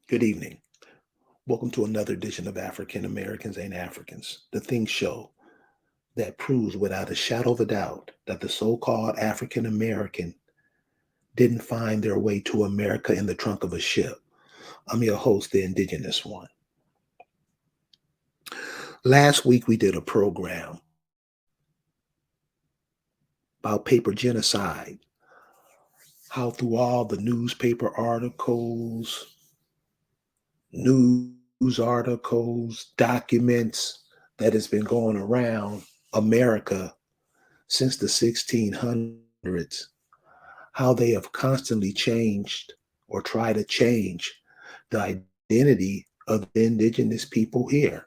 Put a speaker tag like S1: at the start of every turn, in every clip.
S1: Good evening. Welcome to another edition of African Americans Ain't Africans, the Think Show that proves without a shadow of a doubt that the so called African American didn't find their way to America in the trunk of a ship. I'm your host, the Indigenous One. Last week we did a program about paper genocide, how through all the newspaper articles, news articles, documents that has been going around America since the 1600s, how they have constantly changed or try to change the identity of the indigenous people here.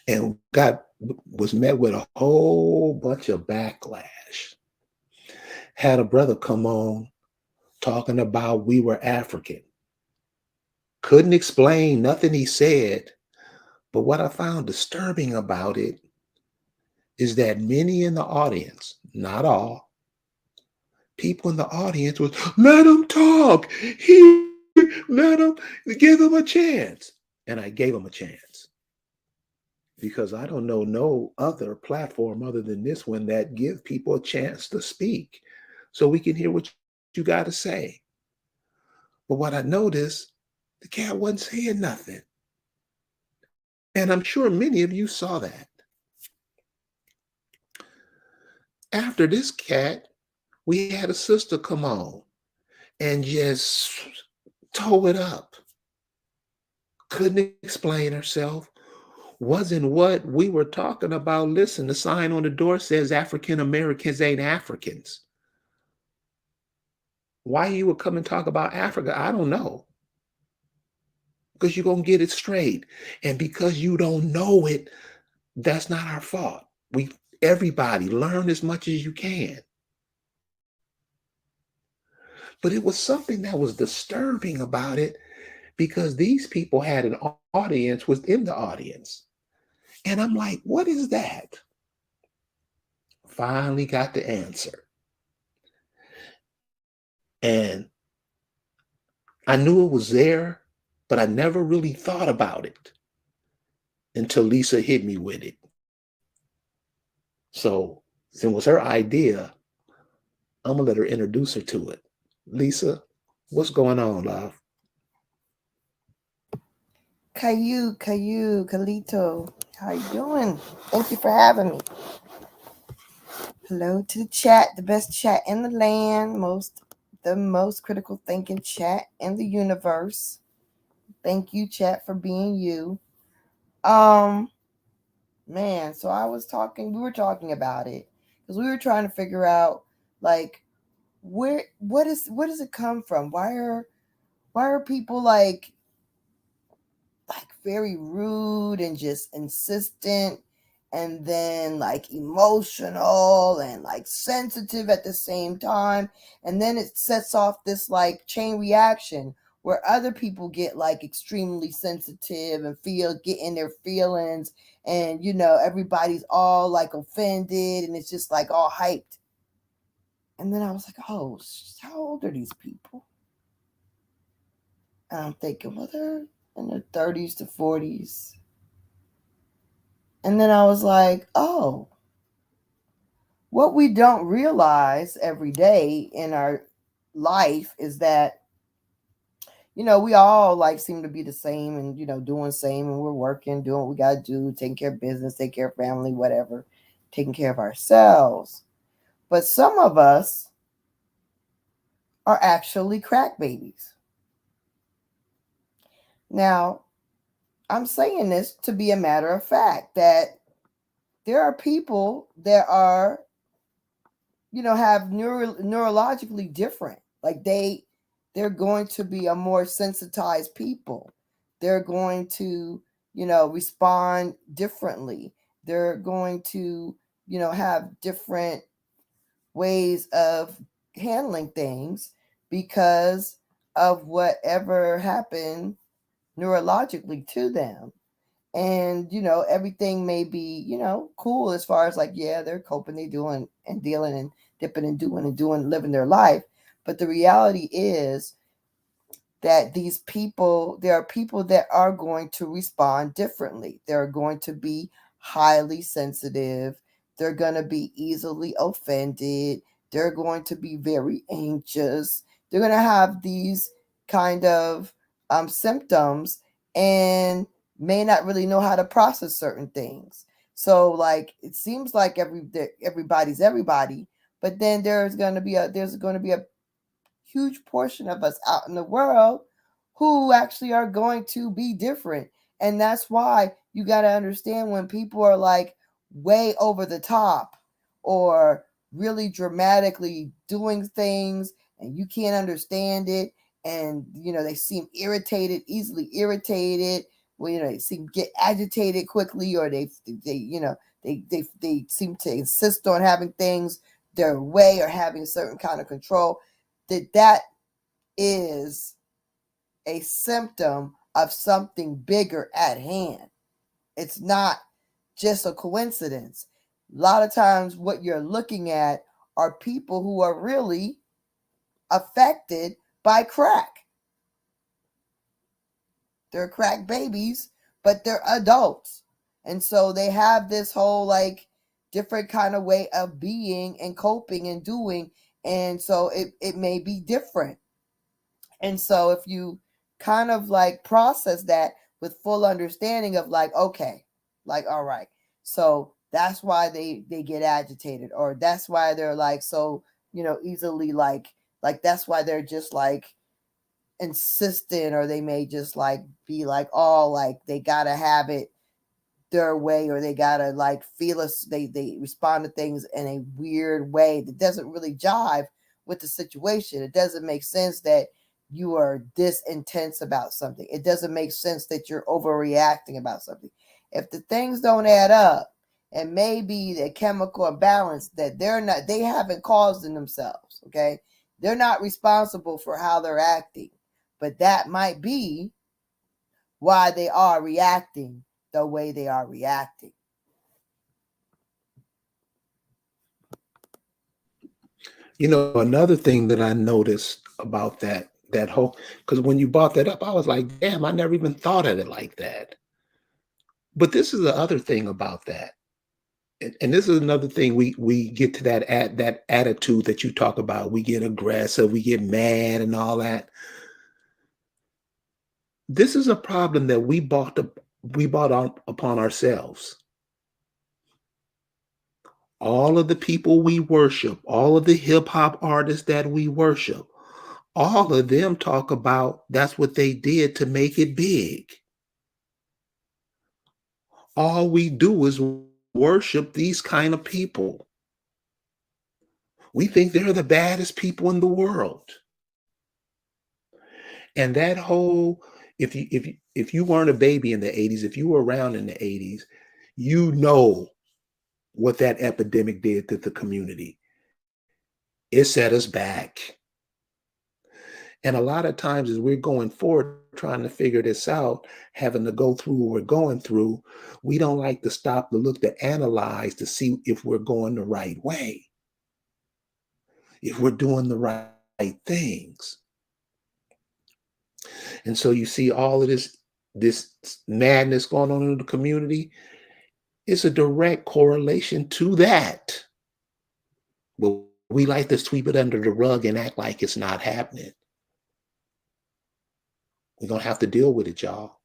S1: And got was met with a whole bunch of backlash. Had a brother come on talking about we were African. Couldn't explain nothing he said, but what I found disturbing about it is that many in the audience, not all, people in the audience was, let him talk. Let him, give him a chance. And I gave him a chance because I don't know no other platform other than this one that give people a chance to speak so we can hear what you got to say. But what I noticed, the cat wasn't saying nothing. And I'm sure many of you saw that. After this cat, we had a sister come on and just toe it up. Couldn't explain herself. Wasn't what we were talking about. Listen, the sign on the door says African Americans ain't Africans. Why you would come and talk about Africa, I don't know. Because you're going to get it straight. And because you don't know it, that's not our fault. Everybody learn as much as you can. But it was something that was disturbing about it because these people had an audience within the audience. And I'm like, what is that? Finally got the answer. And I knew it was there, but I never really thought about it until Lisa hit me with it. So, since it was her idea, I'm going to let her introduce her to it. Lisa, what's going on, love?
S2: Kalito. How you doing? Thank you for having me. Hello to the chat, the best chat in the land, the most critical thinking chat in the universe. Thank you, chat, for being you. Um, man, so we were talking about it because we were trying to figure out like what does it come from? Why are people like very rude and just insistent and then like emotional and like sensitive at the same time, and then it sets off this like chain reaction where other people get like extremely sensitive and get in their feelings, and everybody's all like offended and it's just like all hyped. And then I was like, oh, how old are these people? And I'm thinking, well, they're in their 30s to 40s. And then I was like, oh, what we don't realize every day in our life is that, we all like seem to be the same and, doing the same, and we're working, doing what we got to do, taking care of business, taking care of family, whatever, taking care of ourselves. But some of us are actually crack babies. Now, I'm saying this to be a matter of fact that there are people that are have neurologically different, like they're going to be a more sensitized people. They're going to respond differently. They're going to have different ways of handling things because of whatever happened neurologically to them. And everything may be cool as far as like, yeah, they're coping, they doing and dealing and dipping and doing living their life. But the reality is that there are people that are going to respond differently. They're going to be highly sensitive. They're going to be easily offended. They're going to be very anxious. They're going to have these kind of symptoms and may not really know how to process certain things. So like it seems like everybody's everybody, but then there's going to be a huge portion of us out in the world who actually are going to be different. And that's why you got to understand when people are like way over the top or really dramatically doing things and you can't understand it, and they seem easily irritated, well, they seem get agitated quickly, or they seem to insist on having things their way or having a certain kind of control, that is a symptom of something bigger at hand. It's not just a coincidence. A lot of times, what you're looking at are people who are really affected by crack. They're crack babies, but they're adults. And so they have this whole like different kind of way of being and coping and doing. And so it may be different. And so if you kind of like process that with full understanding of like, okay, like, all right, so that's why they get agitated, or that's why they're like so, easily like that's why they're just like insistent, or they may just like be like, oh, like they gotta have it their way, or they gotta like feel us, they respond to things in a weird way that doesn't really jive with the situation. It doesn't make sense that you are this intense about something. It doesn't make sense that you're overreacting about something. If the things don't add up, and maybe the chemical imbalance that they haven't caused in themselves, okay, they're not responsible for how they're acting, but that might be why they are reacting the way they are reacting.
S1: Another thing that I noticed about that whole, because when you brought that up, I was like, damn, I never even thought of it like that. But this is the other thing about that. And this is another thing, we get to that attitude that you talk about. We get aggressive, we get mad and all that. This is a problem that we brought on upon ourselves. All of the people we worship, all of the hip hop artists that we worship, all of them talk about that's what they did to make it big. All we do is worship these kind of people. We think they're the baddest people in the world. And that whole, if you weren't a baby in the 80s, if you were around in the 80s, you know what that epidemic did to the community. It set us back. And a lot of times as we're going forward, trying to figure this out, having to go through what we're going through, we don't like to stop to look to analyze to see if we're going the right way, if we're doing the right things. And so you see all of this madness going on in the community. It's a direct correlation to that. But we like to sweep it under the rug and act like it's not happening. We're going to have to deal with it, y'all.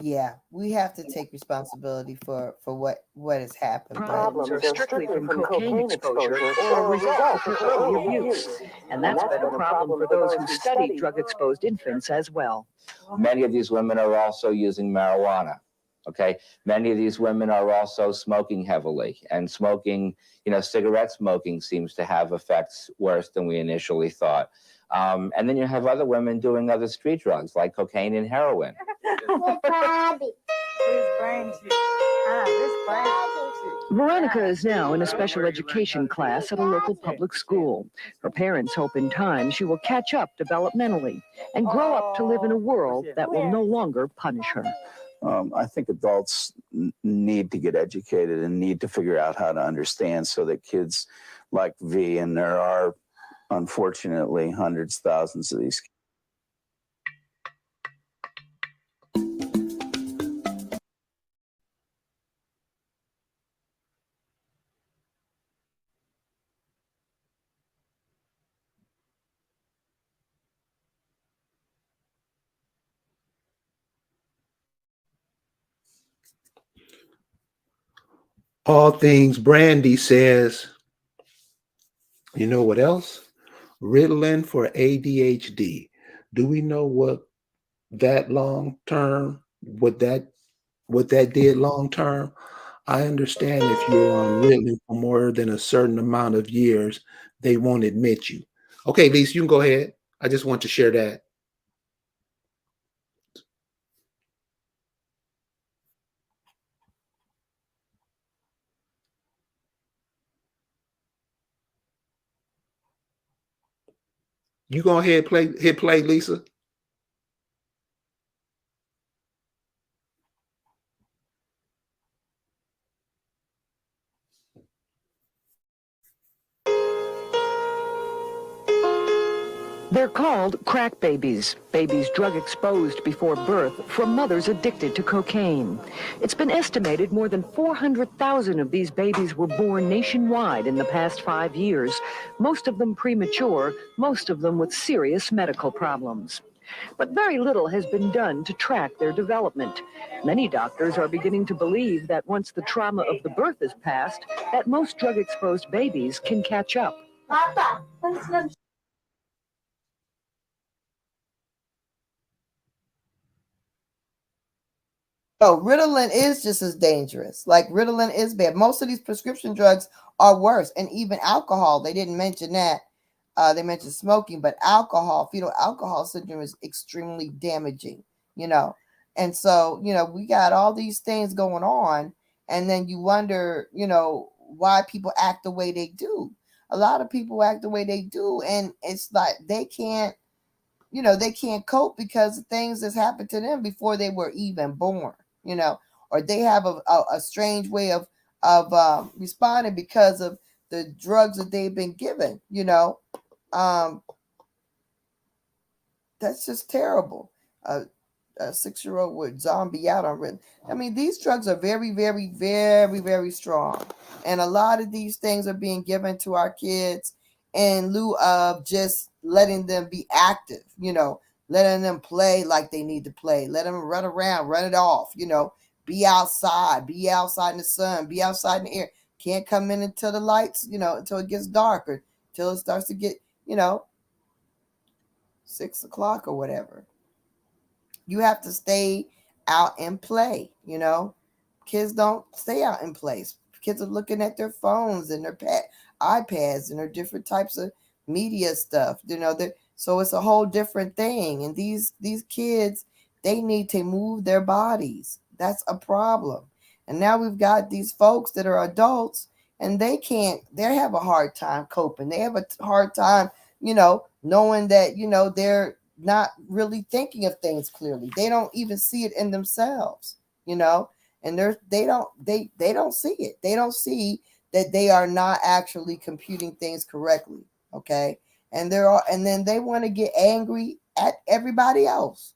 S2: Yeah, we have to take responsibility for what has happened.
S3: Problems are strictly from cocaine exposure or a result of their early abuse. And that's been a problem for those who study drug-exposed infants as well.
S4: Many of these women are also using marijuana. Okay, many of these women are also smoking heavily, and smoking, cigarette smoking seems to have effects worse than we initially thought. And then you have other women doing other street drugs like cocaine and heroin.
S3: Veronica is now in a special education class at a local public school. Her parents hope in time she will catch up developmentally and grow up to live in a world that will no longer punish her.
S5: I think adults need to get educated and need to figure out how to understand so that kids like V, and there are unfortunately, hundreds, thousands of these.
S1: All things Brandy says, you know what else? Ritalin for ADHD. Do we know that long term, what that did long term? I understand if you're on Ritalin for more than a certain amount of years, they won't admit you. Okay, Lisa, you can go ahead. I just want to share that. You go ahead, hit play, Lisa.
S3: They're called crack babies, babies drug exposed before birth from mothers addicted to cocaine. It's been estimated more than 400,000 of these babies were born nationwide in the past 5 years, most of them premature, most of them with serious medical problems. But very little has been done to track their development. Many doctors are beginning to believe that once the trauma of the birth is past, that most drug-exposed babies can catch up.
S2: Oh, Ritalin is just as dangerous. Like Ritalin is bad. Most of these prescription drugs are worse, and even alcohol. They didn't mention that. They mentioned smoking, but alcohol, fetal alcohol syndrome, is extremely damaging. You know, and so we got all these things going on, and then you wonder, why people act the way they do. A lot of people act the way they do, and it's like they can't cope because of things that's happened to them before they were even born, or they have a strange way of responding because of the drugs that they've been given. Um, that's just terrible. A 6-year-old with zombie out on written. I mean, these drugs are very, very, very, very strong. And a lot of these things are being given to our kids in lieu of just letting them be active, letting them play like they need to play, let them run around, run it off, be outside in the sun, be outside in the air. Can't come in until the lights, until it gets darker, until it starts to get, 6 o'clock or whatever. You have to stay out and play. Kids don't stay out and play. Kids are looking at their phones and their iPads and their different types of media stuff. So it's a whole different thing. And these kids, they need to move their bodies. That's a problem. And now we've got these folks that are adults, and they have a hard time coping. They have a hard time, knowing that, they're not really thinking of things clearly. They don't even see it in themselves, and they don't see it. They don't see that they are not actually computing things correctly. Okay. And then they want to get angry at everybody else.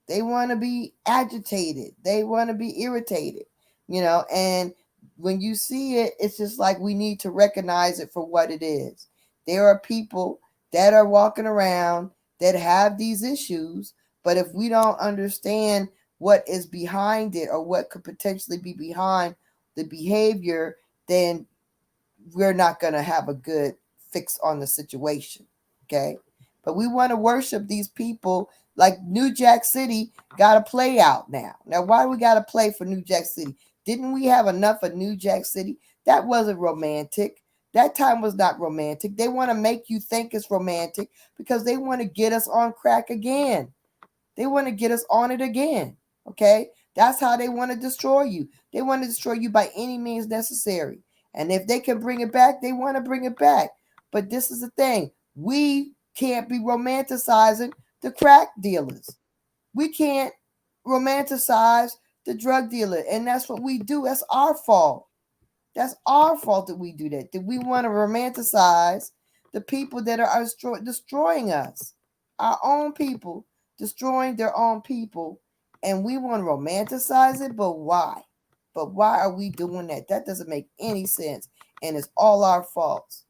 S2: They want to be agitated. They want to be irritated, and when you see it, it's just like we need to recognize it for what it is. There are people that are walking around that have these issues, but if we don't understand what is behind it or what could potentially be behind the behavior, then we're not going to have a good fix on the situation. Okay. But we want to worship these people like New Jack City got to play out now. Now, why do we got to play for New Jack City? Didn't we have enough of New Jack City? That wasn't romantic. That time was not romantic. They want to make you think it's romantic because they want to get us on crack again. They want to get us on it again. Okay? That's how they want to destroy you. They want to destroy you by any means necessary. And if they can bring it back, they want to bring it back. But this is the thing. We can't be romanticizing the crack dealers. We can't romanticize the drug dealer. And that's what we do. That's our fault. That's our fault that we do that. That we want to romanticize the people that are destroying us, our own people destroying their own people, and we want to romanticize it. But why? But why are we doing that? That doesn't make any sense, and it's all our faults.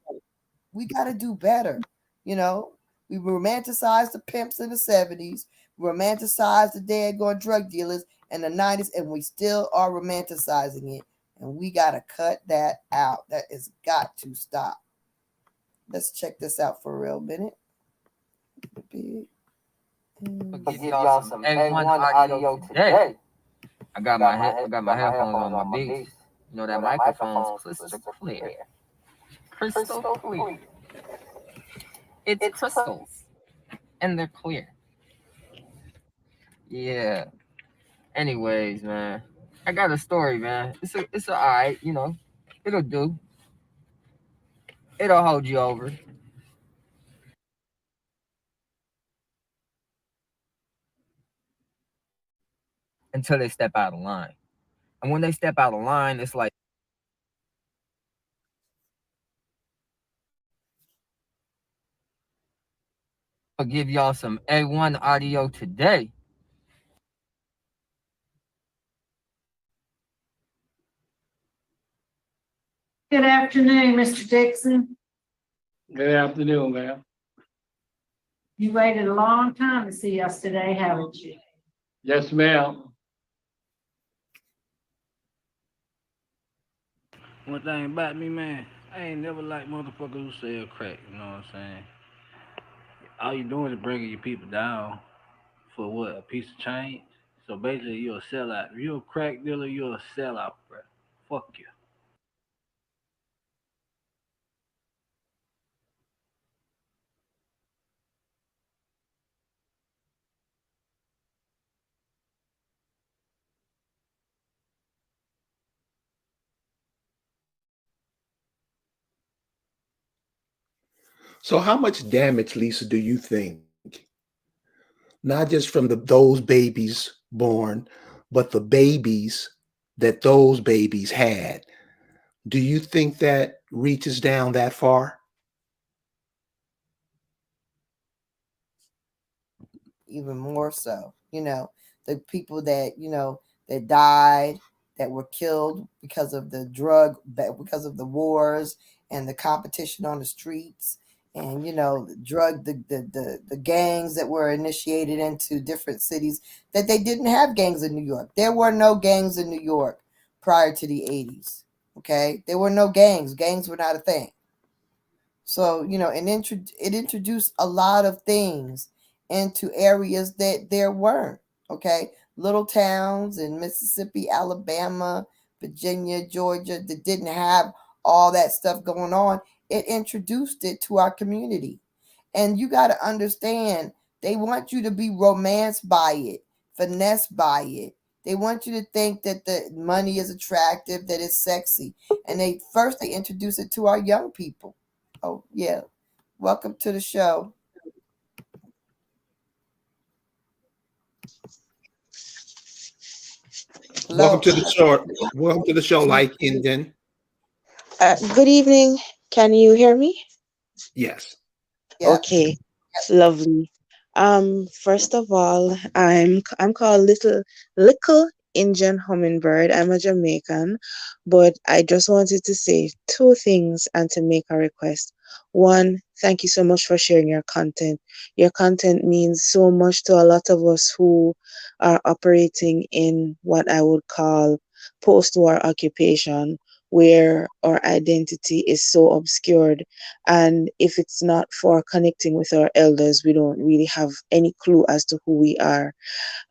S2: We got to do better. You know, we romanticize the pimps in the 70s, romanticize the dead going drug dealers in the 90s, and we still are romanticizing it. And we got to cut that out. That has got to stop. Let's check this out for a real minute.
S6: I'll give y'all some A1 audio today. I got my headphones on my beats. You know that microphone's crystal clear. Crystal clear. It's crystals. And they're clear. Yeah. Anyways, man. I got a story, man. It's alright, you know. It'll do. It'll hold you over until they step out of line. And when they step out of line, it's like I'll give y'all some A1 audio today.
S7: Good afternoon, Mr. Dixon.
S8: Good afternoon, ma'am.
S7: You waited a long time to see us today, haven't you?
S8: Yes, ma'am.
S9: One thing about me, man, I ain't never liked motherfuckers who sell crack, you know what I'm saying? All you doing is bringing your people down for what, a piece of change? So basically, you're a sellout. If you're a crack dealer, you're a sellout, bro. Fuck you.
S1: So, how much damage, Lisa, do you think, not just from those babies born, but the babies that those babies had? Do you think that reaches down that far?
S2: Even more so, the people that, that died, that were killed because of because of the wars and the competition on the streets, and the gangs that were initiated into different cities, that they didn't have gangs in New York. There were no gangs in New York prior to the 80s. Okay, there were no gangs were not a thing. So, it introduced a lot of things into areas that there weren't. Okay, little towns in Mississippi, Alabama, Virginia, Georgia, that didn't have all that stuff going on. It introduced it to our community. And you got to understand, they want you to be romanced by it, finessed by it. They want you to think that the money is attractive, that it's sexy. And they introduce it to our young people. Oh, yeah. Welcome to the show.
S1: Welcome
S2: Hello.
S1: to the show. Welcome to the show, like Indian.
S10: Good evening. Can you hear me?
S1: Yes.
S2: Yeah.
S10: Okay, lovely. First of all, I'm called Little Indian Hummingbird. I'm a Jamaican, but I just wanted to say two things and to make a request. One, thank you so much for sharing your content. Your content means so much to a lot of us who are operating in what I would call post-war occupation, where our identity is so obscured, and if it's not for connecting with our elders, we don't really have any clue as to who we are.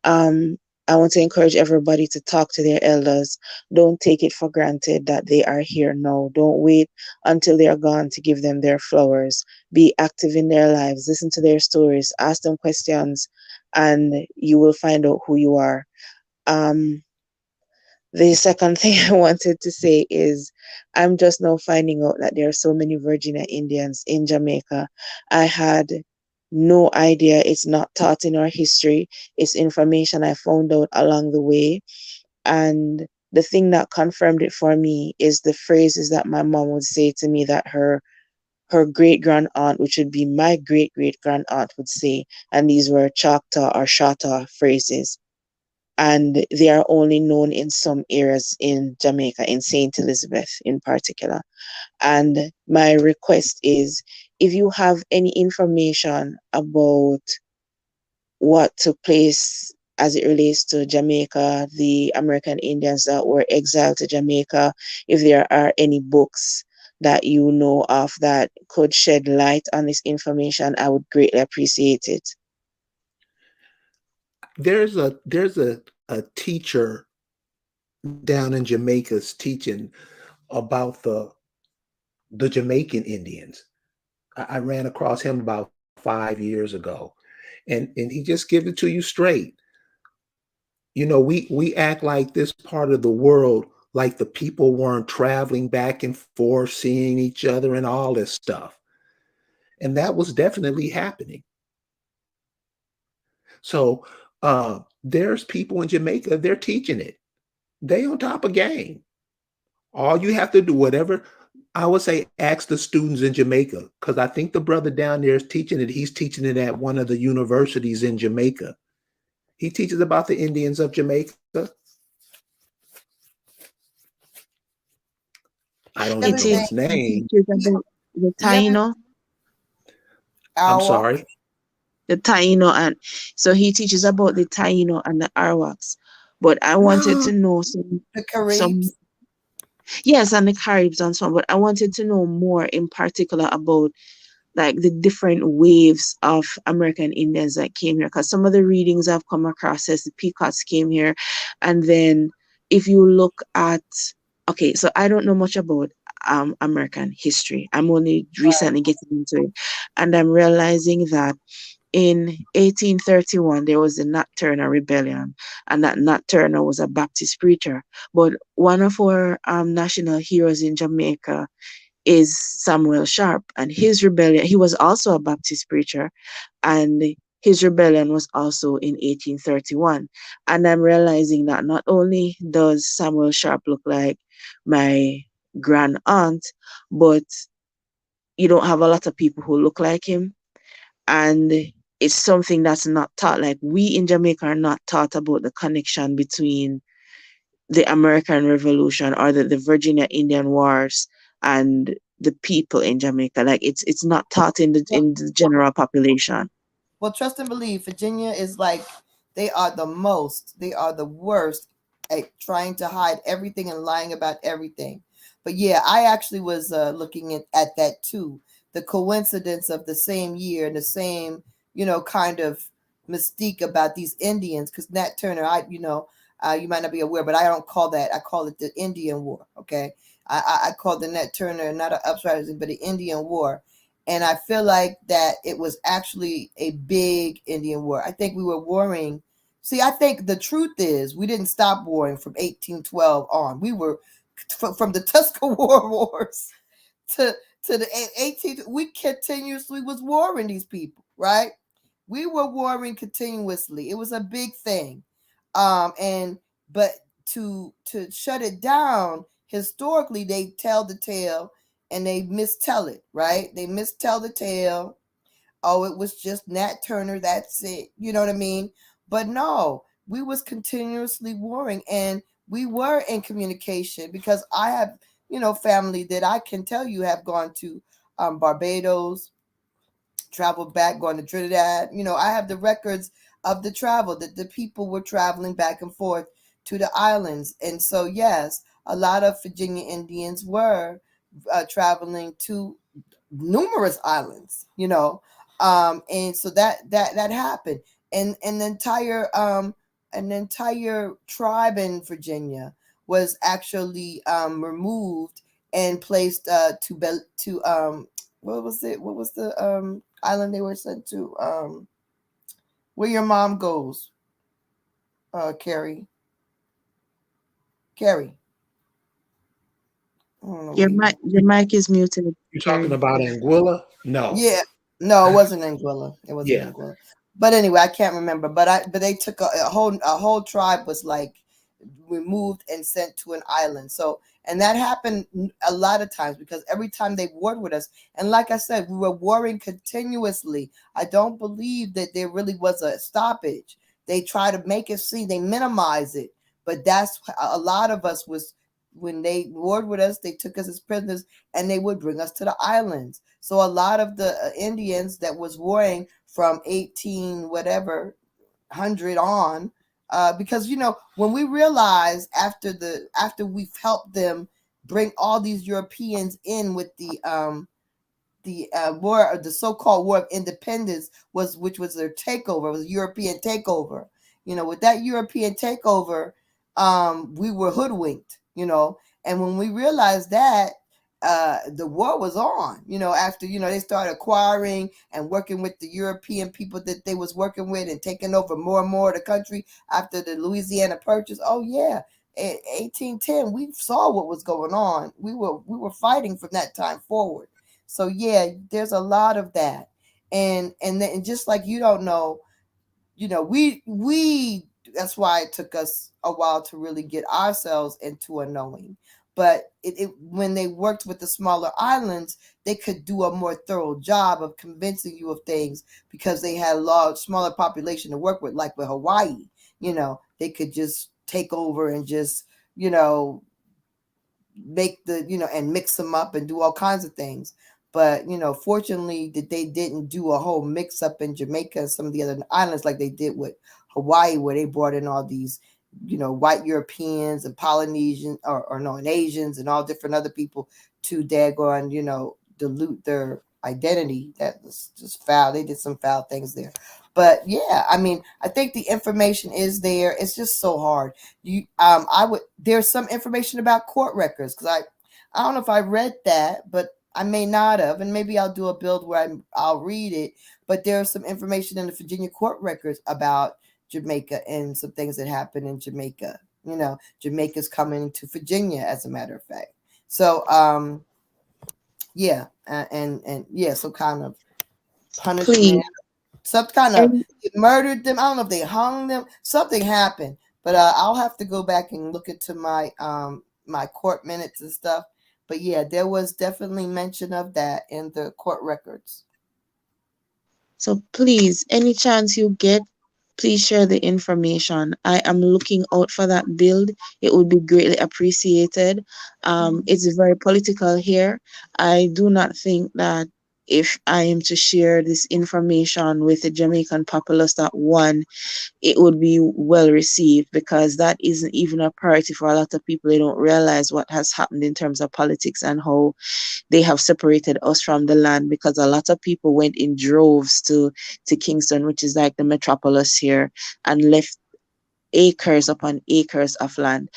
S10: Um, I want to encourage everybody to talk to their elders. Don't take it for granted that they are here now. Don't wait until they are gone to give them their flowers. Be active in their lives. Listen to their stories. Ask them questions, and you will find out who you are. Um, the second thing I wanted to say is I'm just now finding out that there are so many Virginia Indians in Jamaica. I had no idea. It's not taught in our history. It's information I found out along the way. And the thing that confirmed it for me is the phrases that my mom would say to me that her great grand aunt, which would be my great great grand aunt, would say, and these were Choctaw or Shatta phrases, and they are only known in some areas in Jamaica, in Saint Elizabeth in particular. And my request is, if you have any information about what took place as it relates to Jamaica, the American Indians that were exiled to Jamaica, if there are any books that you know of that could shed light on this information, I would greatly appreciate it.
S1: There's a teacher down in Jamaica's teaching about the Jamaican Indians. I ran across him about 5 years ago, and he just gives it to you straight. We act like this part of the world, like the people weren't traveling back and forth, seeing each other, and all this stuff, and that was definitely happening. So there's people in Jamaica, they're teaching it. They on top of game. All you have to do, whatever I would say, ask the students in Jamaica, because I think the brother down there is teaching it. He's teaching it at one of the universities in Jamaica. He teaches about the Indians of Jamaica. I don't
S2: Other
S1: even know
S2: thing,
S10: It
S1: his name.
S10: teaches about the
S2: the other
S10: Taino,
S1: I'm
S2: hour,
S1: sorry.
S10: the Taino, and so he teaches about the Taino and the Arawaks. But I wanted to know
S2: the
S10: some
S2: Caribs.
S10: yes, and the Caribs and so on. But I wanted to know more in particular about like the different waves of American Indians that came here. Because some of the readings I've come across says the Pequots came here, and then if you look at, okay, so I don't know much about American history. I'm only
S2: Right.
S10: recently getting into it, and I'm realizing that in 1831 there was the Nat Turner Rebellion, and that Nat Turner was a Baptist preacher. But one of our national heroes in Jamaica is Samuel Sharp, and his rebellion, he was also a Baptist preacher, and his rebellion was also in 1831. And I'm realizing that not only does Samuel Sharp look like my grand aunt, but you don't have a lot of people who look like him. And it's something that's not taught. Like, we in Jamaica are not taught about the connection between the American Revolution or the Virginia Indian Wars and the people in Jamaica. Like, it's not taught in the general population.
S2: Well, trust and believe, Virginia is like they are the worst at trying to hide everything and lying about everything. But yeah, I actually was looking at that too. The coincidence of the same year and the same, kind of mystique about these Indians. Because Nat Turner, you might not be aware, but I don't call that. I call it the Indian War. Okay, I call the Nat Turner not an uprising, but the Indian War. And I feel like that it was actually a big Indian war. I think we were warring. See, I think the truth is we didn't stop warring from 1812 on. We were from the Tuscarora Wars to the 18th. We continuously was warring these people, right? We were warring continuously. It was a big thing. And but to shut it down, historically they tell the tale and they mistell it, right? They mistell the tale. Oh, it was just Nat Turner, that's it. You know what I mean? But no, we was continuously warring, and we were in communication because I have, family that I can tell you have gone to Barbados, traveled back, going to Trinidad. I have the records of the travel that the people were traveling back and forth to the islands. And so, yes, a lot of Virginia Indians were traveling to numerous islands, and so that happened. And an entire tribe in Virginia was actually removed and placed to what was it? What was the island they were sent to? Where your mom goes, Carrie. Carrie. I don't know where you.
S10: Your mic is muted,
S1: You're talking
S10: Carrie.
S1: about Anguilla? No.
S2: Yeah, no, it wasn't Anguilla. It wasn't
S1: Yeah.
S2: Anguilla. But anyway, I can't remember. But they took a whole tribe was like removed and sent to an island. So, and that happened a lot of times because every time they warred with us, and like I said, we were warring continuously. I don't believe that there really was a stoppage. They try to make it seem, they minimize it, but that's a lot of us was, when they warred with us, they took us as prisoners and they would bring us to the islands. So a lot of the Indians that was warring from 18 whatever 100 on, because when we realized after we've helped them bring all these Europeans in with the war, the so-called War of Independence, which was their takeover, it was a European takeover. With that European takeover, we were hoodwinked. And when we realized that, the war was on. After they started acquiring and working with the European people that they was working with and taking over more and more of the country after the Louisiana Purchase. Oh yeah, in 1810 we saw what was going on. We were fighting from that time forward. So yeah, there's a lot of that, and just like you don't know, we that's why it took us a while to really get ourselves into a knowing. But when they worked with the smaller islands, they could do a more thorough job of convincing you of things because they had a smaller population to work with, like with Hawaii. They could just take over and just you know make and mix them up and do all kinds of things. But fortunately that they didn't do a whole mix up in Jamaica and some of the other islands like they did with Hawaii, where they brought in all these white Europeans and Polynesians, or no, and Asians and all different other people to daggone dilute their identity. That was just foul. They did some foul things there. But yeah, I mean, I think the information is there. It's just so hard. There's some information about court records, because I don't know if I read that, but I may not have, and maybe I'll do a build where I'll read it. But there's some information in the Virginia court records about Jamaica and some things that happened in Jamaica. Jamaica's coming to Virginia, as a matter of fact. So yeah, and yeah, so kind of punishment,
S10: Please.
S2: some kind of
S10: And
S2: murdered them. I don't know if they hung them. Something happened, but I'll have to go back and look into my court minutes and stuff. But yeah, there was definitely mention of that in the court records.
S10: so please, any chance you get, please share the information. I am looking out for that build. It would be greatly appreciated. It's very political here. I do not think that if I am to share this information with the Jamaican populace, that one, it would be well received, because that isn't even a priority for a lot of people. They don't realize what has happened in terms of politics and how they have separated us from the land, because a lot of people went in droves to Kingston, which is like the metropolis here, and left acres upon acres of land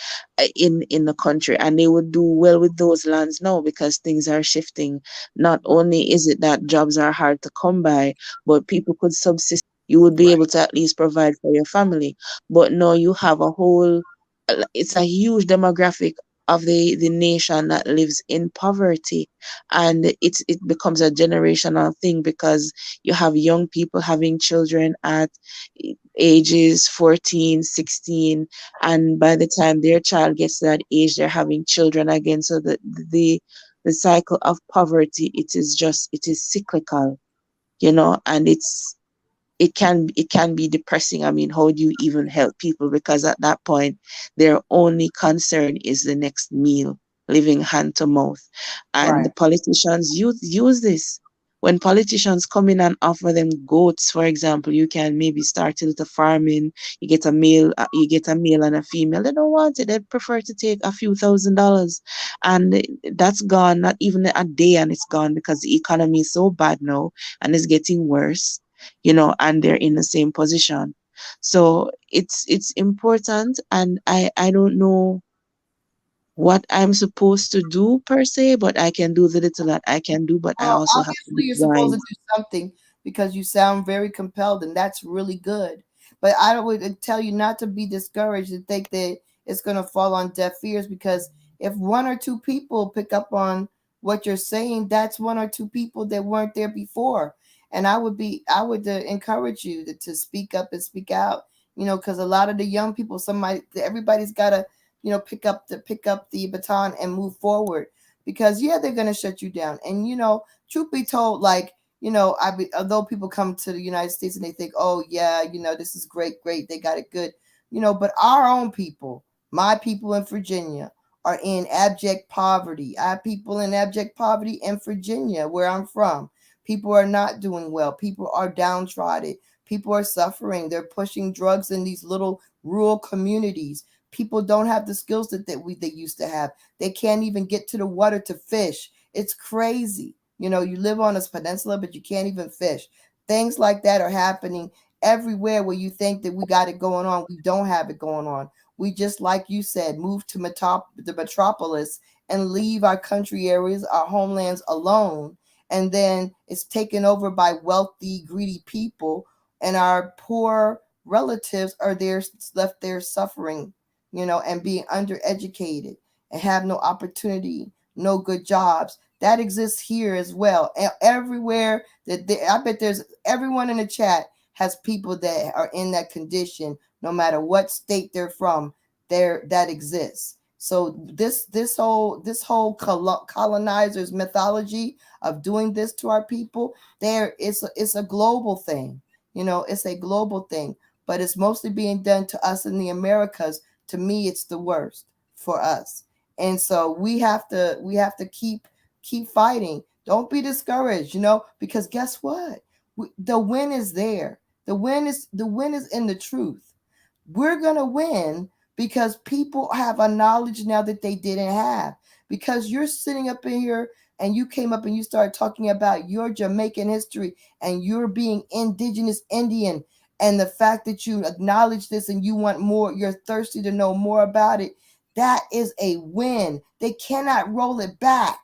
S10: in the country, and they would do well with those lands now because things are shifting. Not only is it that jobs are hard to come by, but people could subsist. You would be able to at least provide for your family. But now you have a whole, it's a huge demographic of the nation that lives in poverty, and it becomes a generational thing, because you have young people having children at ages 14, 16, and by the time their child gets to that age, they're having children again. So the cycle of poverty, it is cyclical, and it can be depressing. I mean, how do you even help people? Because at that point, their only concern is the next meal, living hand to mouth. And the
S2: Right.
S10: politicians use this. When politicians come in and offer them goats, for example, you can maybe start a little farming. You get a male and a female. They don't want it. They prefer to take a few $1,000s, and that's gone. Not even a day, and it's gone because the economy is so bad now, and it's getting worse, and they're in the same position. So it's important, and I don't know what I'm supposed to do per se, but I can do the little that I can do, but I
S2: Well,
S10: also have to
S2: obviously,
S10: be
S2: you're supposed to
S10: wise.
S2: do something because you sound very compelled, and that's really good. But I would tell you not to be discouraged and think that it's going to fall on deaf ears, because if one or two people pick up on what you're saying, that's one or two people that weren't there before. And I would encourage you to speak up and speak out, because a lot of the young people, everybody's got to pick up the baton and move forward. Because yeah, they're gonna shut you down. And truth be told, like, although people come to the United States and they think, oh yeah, this is great, great, they got it good, but our own people, my people in Virginia, are in abject poverty. I have people in abject poverty in Virginia, where I'm from. People are not doing well. People are downtrodden. People are suffering. They're pushing drugs in these little rural communities. People don't have the skills they used to have. They can't even get to the water to fish. It's crazy. You live on a peninsula, but you can't even fish. Things like that are happening everywhere where you think that we got it going on. We don't have it going on. We just, like you said, move to the metropolis and leave our country areas, our homelands alone. And then it's taken over by wealthy, greedy people, and our poor relatives are there, left there suffering, and being undereducated and have no opportunity, no good jobs. That exists here as well. And everywhere I bet there's everyone in the chat has people that are in that condition, no matter what state they're from, that exists. So this whole colonizers mythology of doing this to our people, it's a global thing. It's a global thing, but it's mostly being done to us in the Americas. To me, it's the worst for us. And so we have to keep fighting. Don't be discouraged, because guess what? The win is there. The win is in the truth. We're going to win because people have a knowledge now that they didn't have. Because you're sitting up in here and you came up and you started talking about your Jamaican history and you're being indigenous Indian, and the fact that you acknowledge this and you want more, you're thirsty to know more about it. That is a win. They cannot roll it back.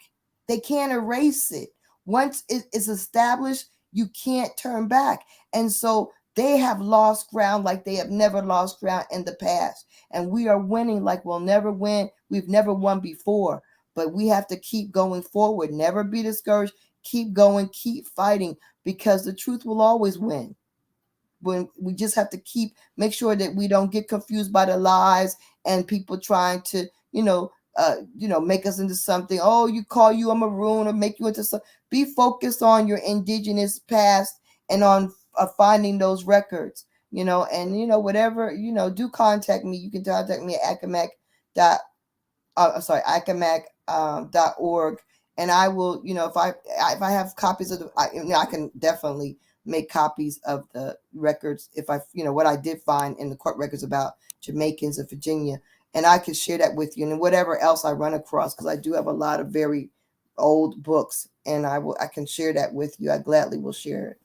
S2: They can't erase it. Once it is established, you can't turn back. And so they have lost ground like they have never lost ground in the past. And we are winning like we'll never win. We've never won before. But we have to keep going forward. Never be discouraged. Keep going. Keep fighting, because the truth will always win. When we just have to make sure that we don't get confused by the lies and people trying to make us into something. Oh, call you a maroon or make you into something. Be focused on your indigenous past and on finding those records, and whatever, do contact me. You can contact me at icamac.org, and I will, if I have copies of I can definitely make copies of the records if what I did find in the court records about Jamaicans in Virginia, and I can share that with you, and whatever else I run across, because I do have a lot of very old books, and I can share that with you. I gladly will share it.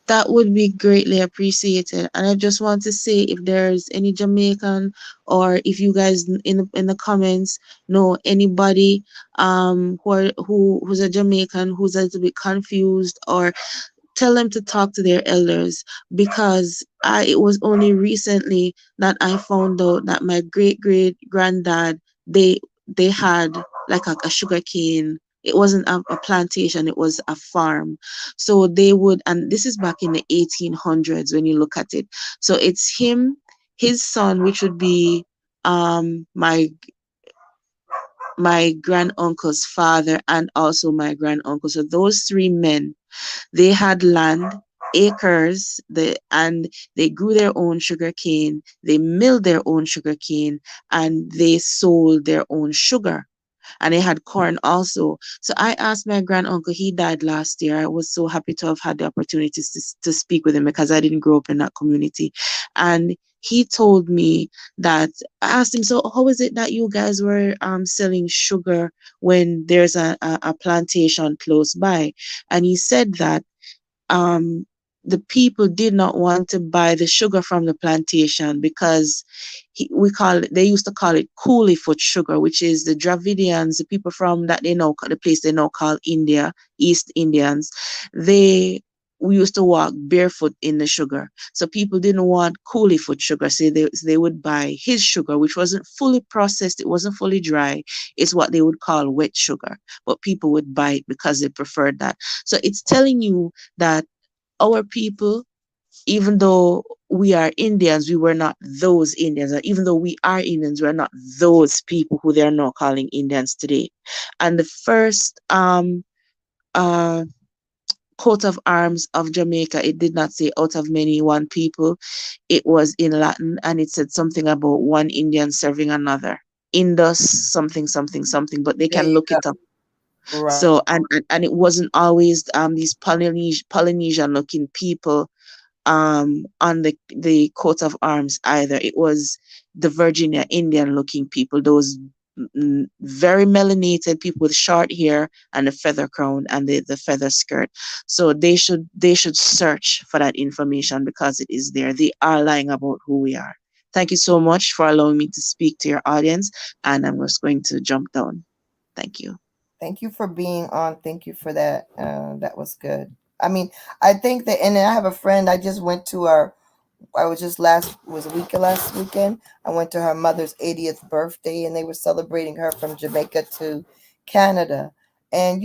S10: That would be greatly appreciated. And I just want to say, if there's any Jamaican, or if you guys in the comments know anybody who's a Jamaican who's a little bit confused, or tell them to talk to their elders, because it was only recently that I found out that my great granddad, they had like a sugar cane. It wasn't a plantation, it was a farm. So they would, and this is back in the 1800s when you look at it. So it's him, his son, which would be my granduncle's father, and also my granduncle. So those three men, they had land, acres, and they grew their own sugar cane, they milled their own sugar cane, and they sold their own sugar. And they had corn also. So I asked my granduncle, he died last year. I was so happy to have had the opportunity to speak with him, because I didn't grow up in that community. And he told me that, I asked him, so how is it that you guys were selling sugar when there's a plantation close by? And he said that um, the people did not want to buy the sugar from the plantation, because they used to call it coolie foot sugar, which is the Dravidians, the people from the place they now call India, East Indians. We used to walk barefoot in the sugar. So people didn't want coolie foot sugar. So they would buy his sugar, which wasn't fully processed. It wasn't fully dry. It's what they would call wet sugar. But people would buy it because they preferred that. So it's telling you that our people, even though we are Indians, we were not those Indians. And even though we are Indians, we're not those people who they are now calling Indians today. And the first uh coat of arms of Jamaica, it did not say out of many one people. It was in Latin, and it said something about one Indian serving another. Indus something something something, but they
S2: There
S10: can
S2: you
S10: look
S2: go.
S10: it up.
S2: Right.
S10: So and it wasn't always these Polynesian looking people on the coat of arms either. It was the Virginia Indian looking people, those very melanated people with short hair and a feather crown and the feather skirt. So they should search for that information because it is there. They are lying about who we are. Thank you so much for allowing me to speak to your audience, and I'm just going to jump down. Thank you.
S2: Thank you for being on. Thank you for that. That was good. I mean, I think that, and I have a friend. I just went to our. I was just was a week last weekend. I went to her mother's 80th birthday, and they were celebrating her from Jamaica to Canada. And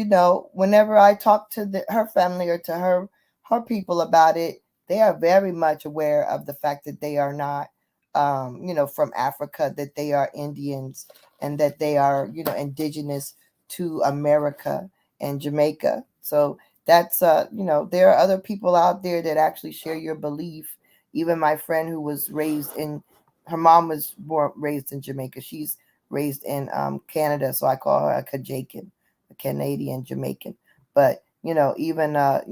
S2: whenever I talk to her family or to her people about it, they are very much aware of the fact that they are not, from Africa, that they are Indians, and that they are, indigenous to America and Jamaica. So that's, there are other people out there that actually share your belief. Even my friend who was her mom was raised in Jamaica. She's raised in Canada, so I call her a Kajakan, a Canadian Jamaican. But even a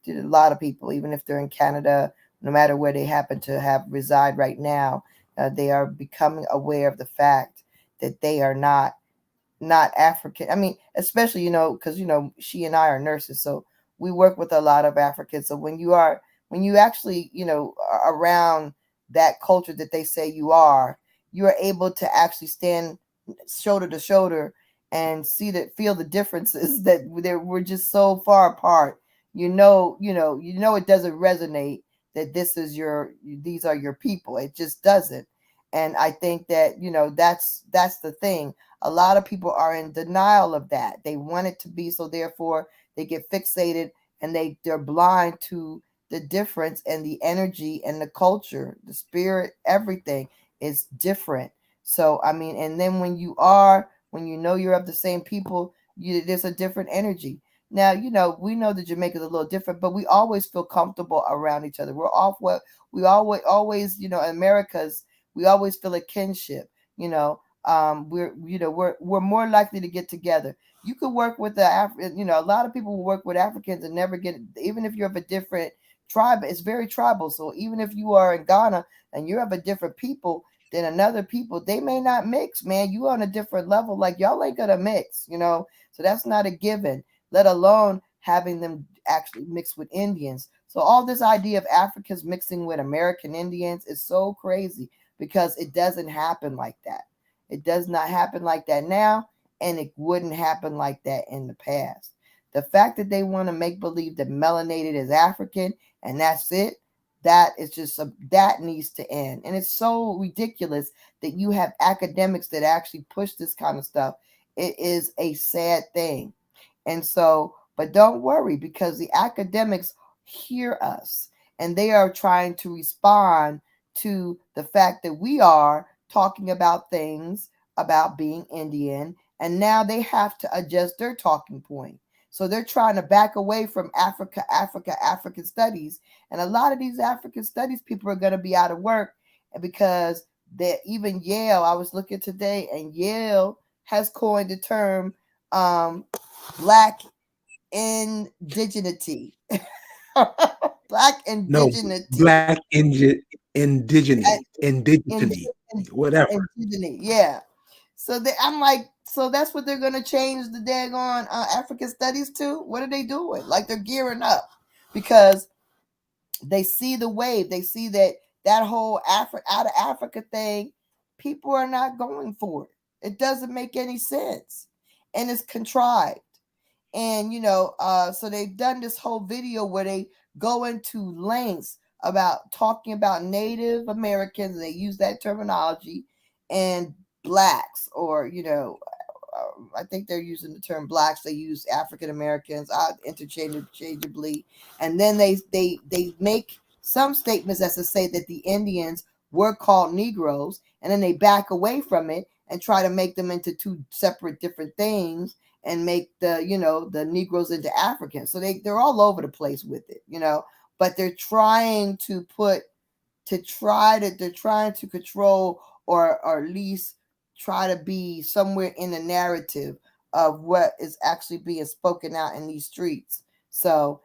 S2: lot of people, even if they're in Canada, no matter where they happen to have reside right now, they are becoming aware of the fact that they are not African. I mean, especially, because, she and I are nurses, so we work with a lot of Africans. So when you actually, are around that culture that they say you are able to actually stand shoulder to shoulder and feel the differences that we're just so far apart. It doesn't resonate that these are your people. It just doesn't. And I think that, that's the thing. A lot of people are in denial of that. They want it to be, so therefore they get fixated, and they're blind to the difference, and the energy and the culture, the spirit, everything is different. So I mean, and then when you're of the same people, there's a different energy. Now, we know that Jamaica's a little different, but we always feel comfortable around each other. We're off what we always, Americas, we always feel a kinship. We're more likely to get together. You could work with a lot of people will work with Africans and never get, even if you're of a different tribe. It's very tribal. So even if you are in Ghana and you're of a different people than another people, they may not mix, man. You on a different level. Like, y'all ain't gonna mix, so that's not a given, let alone having them actually mix with Indians. So all this idea of Africans mixing with American Indians is so crazy, because it doesn't happen like that. It does not happen like that now, and it wouldn't happen like that in the past. The fact that they want to make believe that melanated is African and that's it, that is just that needs to end. And it's so ridiculous that you have academics that actually push this kind of stuff. It is a sad thing. And so, but don't worry, because the academics hear us, and they are trying to respond to the fact that we are talking about things about being Indian, and now they have to adjust their talking point. So they're trying to back away from African studies. And a lot of these African studies people are going to be out of work, because even Yale, I was looking today, and Yale has coined the term black indigeneity. Black
S1: No,
S2: indigeneity.
S1: black indigeny, whatever.
S2: Indigeny, yeah. So I'm like, so that's what they're gonna change the daggone African studies to? What are they doing? Like, they're gearing up because they see the wave. They see that whole out of Africa thing. People are not going for it. It doesn't make any sense, and it's contrived. And so they've done this whole video where they go into lengths about talking about Native Americans. They use that terminology, and blacks, or I think they're using the term blacks. They use African Americans interchangeably, and then they make some statements as to say that the Indians were called Negroes, and then they back away from it and try to make them into two separate different things and make the Negroes into Africans. So they're all over the place with it, but they're trying to they're trying to control or at least try to be somewhere in the narrative of what is actually being spoken out in these streets. So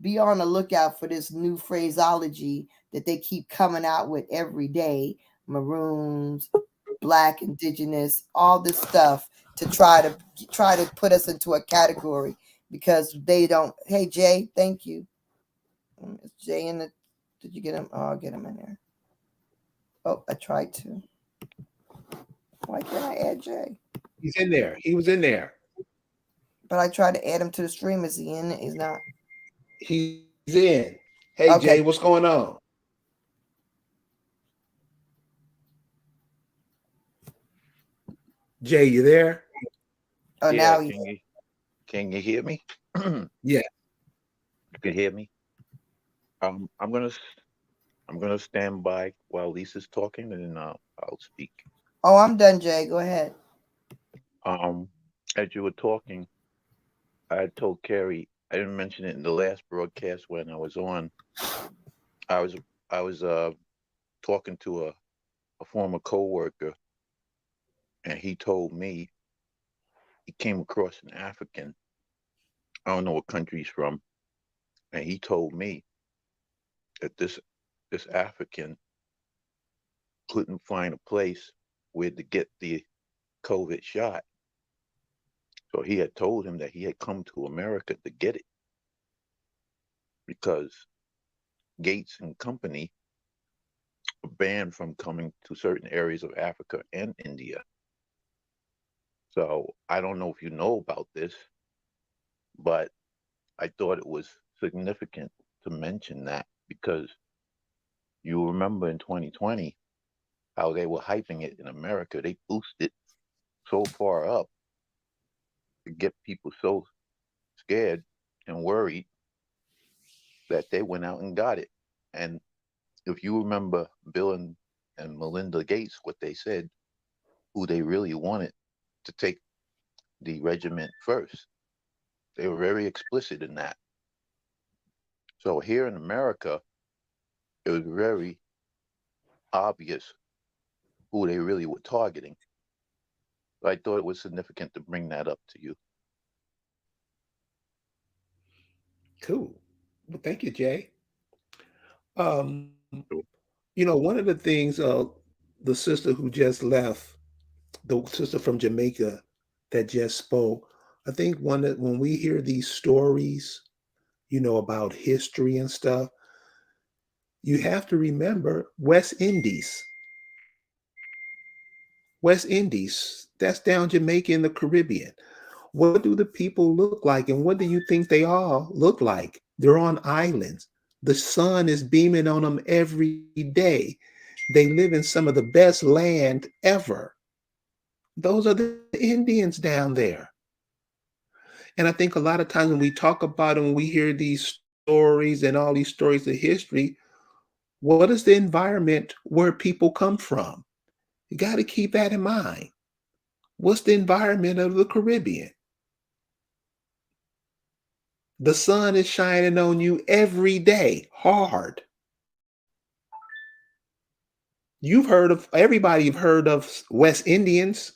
S2: be on the lookout for this new phraseology that they keep coming out with every day. Maroons, Black, Indigenous, all this stuff to try to put us into a category because they don't. Hey Jay, thank you. Is Jay in the? Did you get him? Oh, I'll get him in there. Oh, I tried to. Why can't I add Jay?
S1: He's in there. He was in there.
S2: But I tried to add him to the stream. Is he in? He's not.
S1: He's in. Hey,
S2: Okay.
S1: Jay, what's going on? Jay, you there?
S2: Oh,
S5: Yeah,
S2: now he's.
S5: can you hear me?
S1: Yeah.
S5: You can hear me. I'm gonna stand by while Lisa's talking, and then I'll speak.
S2: Oh, I'm done, Jay. Go ahead.
S5: As you were talking, I told Carrie I didn't mention it in the last broadcast when I was on. I was talking to a former coworker, and he told me he came across an African. I don't know what country he's from, and he told me that this African couldn't find a place where to get the COVID shot. So he had told him that he had come to America to get it because Gates and company were banned from coming to certain areas of Africa and India. So I don't know if you know about this, but I thought it was significant to mention that because you remember in 2020 how they were hyping it in America. They boosted so far up to get people so scared and worried that they went out and got it. And if you remember Bill and Melinda Gates, what they said, who they really wanted to take the regiment first, they were very explicit in that. So here in America, it was very obvious who they really were targeting. So I thought it was significant to bring that up to you.
S1: Cool. Well, thank you, Jay. Um, one of the things the sister who just left, the sister from Jamaica that just spoke, I think when we hear these stories, about history and stuff, you have to remember West Indies. West Indies, that's down Jamaica in the Caribbean. What do the people look like and what do you think they all look like? They're on islands. The sun is beaming on them every day. They live in some of the best land ever. Those are the Indians down there. And I think a lot of times when we talk about them, when we hear these stories and all these stories of history, what is the environment where people come from? You got to keep that in mind. What's the environment of the Caribbean? The sun is shining on you every day, hard. Everybody have heard of West Indians.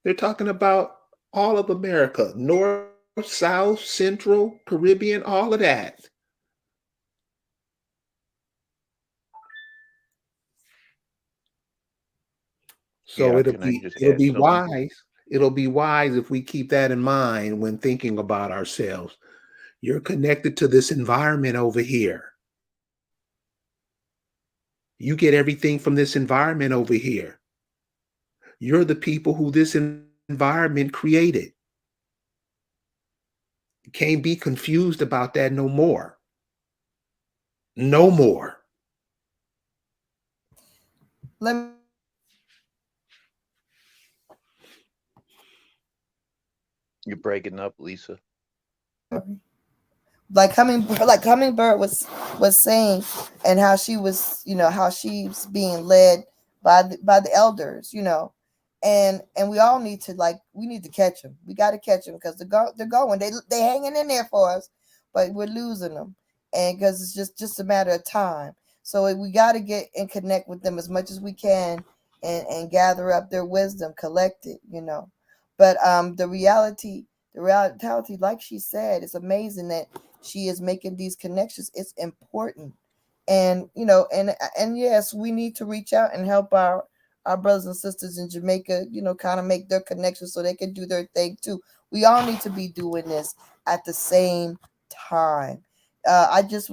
S1: They're talking about all of America, North, South, Central, Caribbean, all of that. So
S5: Yeah,
S1: it'll
S5: can I
S1: be
S5: just
S1: it'll
S5: add
S1: be
S5: something?
S1: wise. It'll be wise if we keep that in mind when thinking about ourselves. You're connected to this environment over here. You get everything from this environment over here. You're the people who this environment created. You can't be confused about that no more. No more.
S2: Let me.
S5: You're breaking up, Lisa.
S2: like Hummingbird was saying, and how she was, how she's being led by the elders, and we all need to, we need to catch them. We got to catch them because they're going. They hanging in there for us, but we're losing them, and because it's just a matter of time. So we got to get and connect with them as much as we can, and gather up their wisdom, collect it. But the reality, like she said, it's amazing that she is making these connections. It's important, and yes, we need to reach out and help our brothers and sisters in Jamaica, kind of make their connections so they can do their thing too. We all need to be doing this at the same time. I just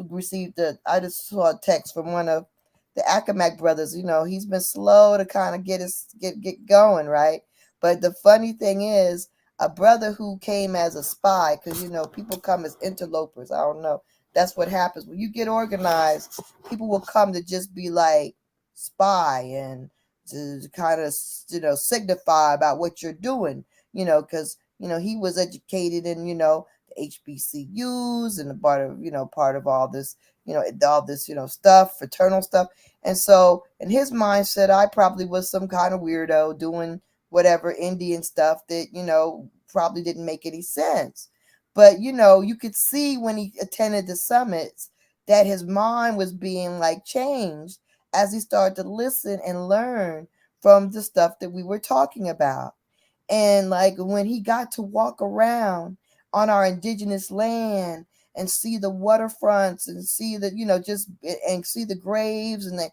S2: saw a text from one of the Accomack brothers. He's been slow to kind of get going, right? But the funny thing is, a brother who came as a spy, because people come as interlopers. I don't know. That's what happens when you get organized. People will come to just be like spy and to kind of signify about what you're doing. Because he was educated in the HBCUs and a part of all this stuff, fraternal stuff. And so in his mindset, I probably was some kind of weirdo doing whatever Indian stuff that probably didn't make any sense. But you could see when he attended the summits that his mind was being changed as he started to listen and learn from the stuff that we were talking about. And when he got to walk around on our indigenous land and see the waterfronts and see the just and see the graves and the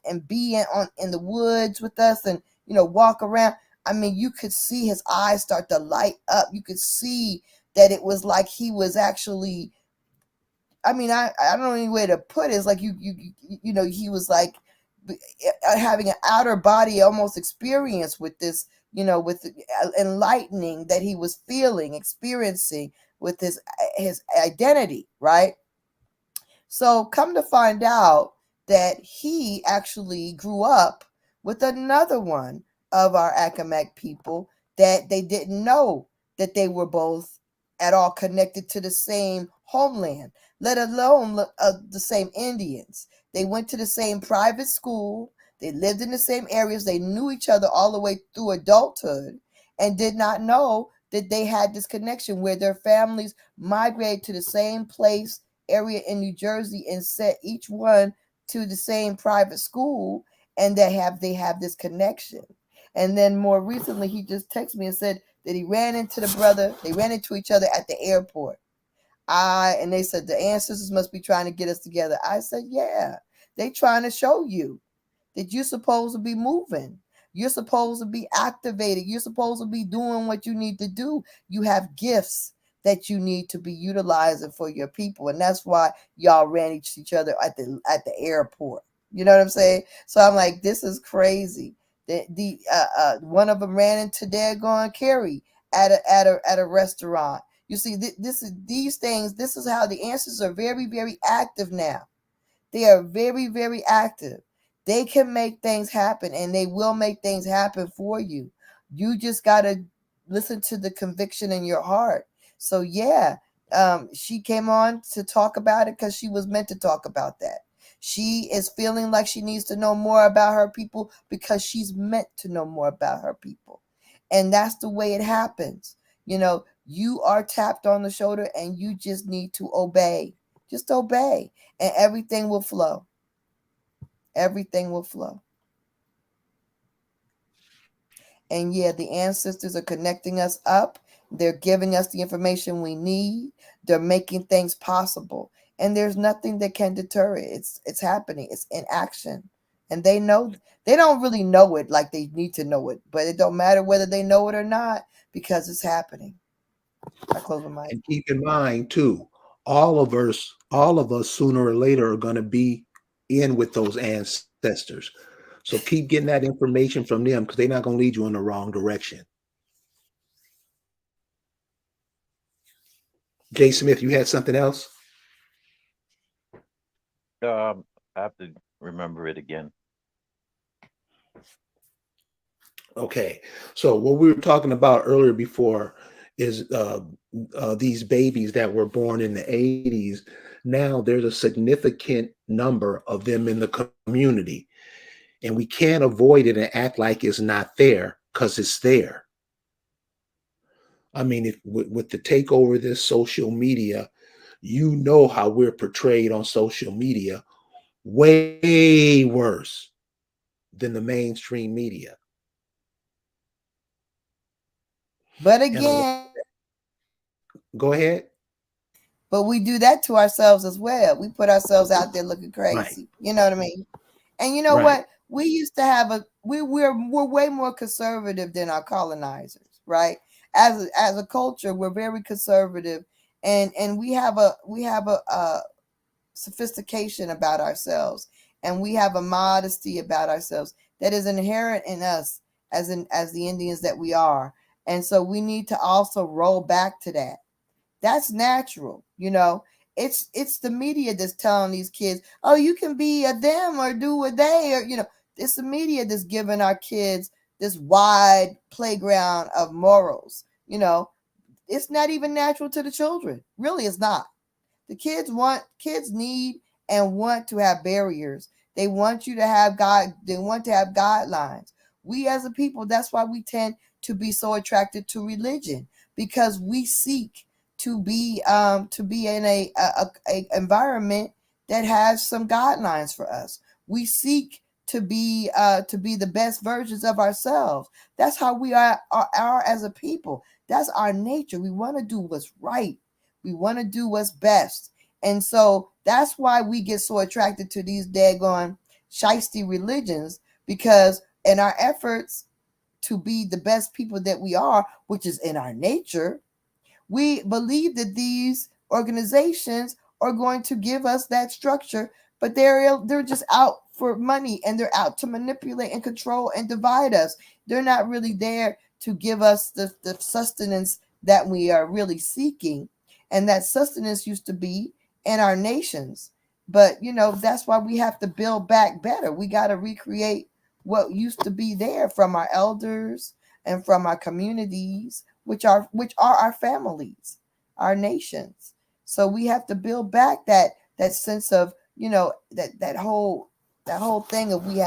S2: and be in the woods with us and walk around. I mean, you could see his eyes start to light up. You could see that it was like he was actually, I mean, I don't know any way to put it. It's like he was having an outer body almost experience with this, with enlightening that he was feeling, experiencing with his identity, right? So come to find out that he actually grew up with another one of our Accomack people that they didn't know that they were both at all connected to the same homeland, let alone the same Indians. They went to the same private school. They lived in the same areas. They knew each other all the way through adulthood and did not know that they had this connection where their families migrated to the same place area in New Jersey and set each one to the same private school, and they have this connection. And then more recently, he just texted me and said that they ran into each other at the airport. And they said the ancestors must be trying to get us together. I said, yeah, they trying to show you that you're supposed to be moving. You're supposed to be activated. You're supposed to be doing what you need to do. You have gifts that you need to be utilizing for your people. And that's why y'all ran each other at the airport. You know what I'm saying? So I'm like, this is crazy. One of them ran into daggone Carrie at a restaurant. You see, these things. This is how the answers are very, very active now. They are very, very active. They can make things happen and they will make things happen for you. You just got to listen to the conviction in your heart. So, yeah, she came on to talk about it because she was meant to talk about that. She is feeling like she needs to know more about her people because she's meant to know more about her people. And that's the way it happens. You are tapped on the shoulder and you just need to obey. Just obey and everything will flow. Everything will flow. And yeah, the ancestors are connecting us up. They're giving us the information we need. They're making things possible. And there's nothing that can deter it. It's happening. It's in action. And they don't really know it like they need to know it. But it don't matter whether they know it or not because it's happening. I close my mic.
S1: And keep in mind too, all of us sooner or later are going to be in with those ancestors. So keep getting that information from them because they're not going to lead you in the wrong direction. Jay Smith, you had something else?
S5: I have to remember it again.
S1: Okay. So what we were talking about earlier before is these babies that were born in the 80s. Now there's a significant number of them in the community, and we can't avoid it and act like it's not there because it's there. I mean, if with the takeover of this social media, you know how we're portrayed on social media, way worse than the mainstream media.
S2: But
S1: And
S2: again,
S1: go ahead.
S2: but we do that to ourselves as well. We put ourselves out there looking
S1: Right,
S2: crazy. You know what I mean? And you know
S1: right,
S2: what? We used to have we're way more conservative than our colonizers, right? As a culture, we're very conservative, and we have a sophistication about ourselves, and we have a modesty about ourselves that is inherent in us as the Indians that we are. And so we need to also roll back to that. That's natural, you know. It's the media that's telling these kids, oh, you can be a them or do a they, or it's the media that's giving our kids this wide playground of morals. It's not even natural to the children. Really, it's not. The kids need and want to have barriers. They want you to have they want to have guidelines. We as a people, that's why we tend to be so attracted to religion, because we seek to be in a environment that has some guidelines for us. We seek to be the best versions of ourselves. That's how we are as a people. That's our nature. We want to do what's right. We want to do what's best. And so that's why we get so attracted to these daggone shiesty religions, because in our efforts to be the best people that we are, which is in our nature, we believe that these organizations are going to give us that structure, but they're just out for money, and they're out to manipulate and control and divide us. They're not really there to give us the sustenance that we are really seeking. And that sustenance used to be in our nations. But that's why we have to build back better. We got to recreate what used to be there from our elders and from our communities, which are our families, our nations. So we have to build back that sense of that whole thing of we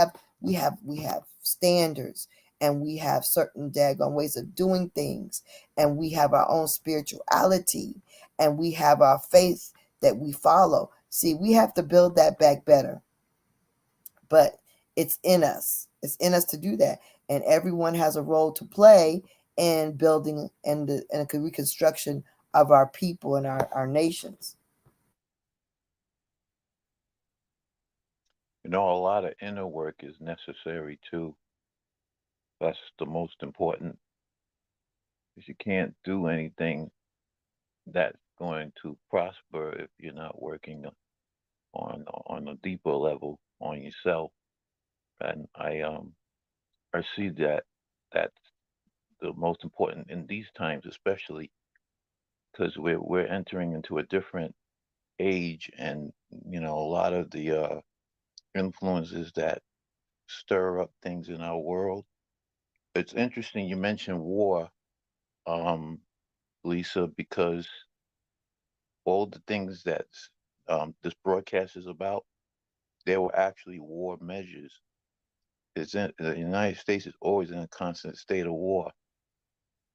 S2: have standards, and we have certain daggone ways of doing things, and we have our own spirituality, and we have our faith that we follow. See, we have to build that back better, but it's in us. It's in us to do that, and everyone has a role to play in building and the reconstruction of our people and our nations.
S5: A lot of inner work is necessary too. That's the most important, because you can't do anything that's going to prosper if you're not working on a deeper level on yourself. And I see that that's the most important in these times, especially because we're entering into a different age, and a lot of the influences that stir up things in our world. It's interesting you mentioned war, um, Lisa, because all the things that this broadcast is about, they were actually war measures. The United States is always in a constant state of war.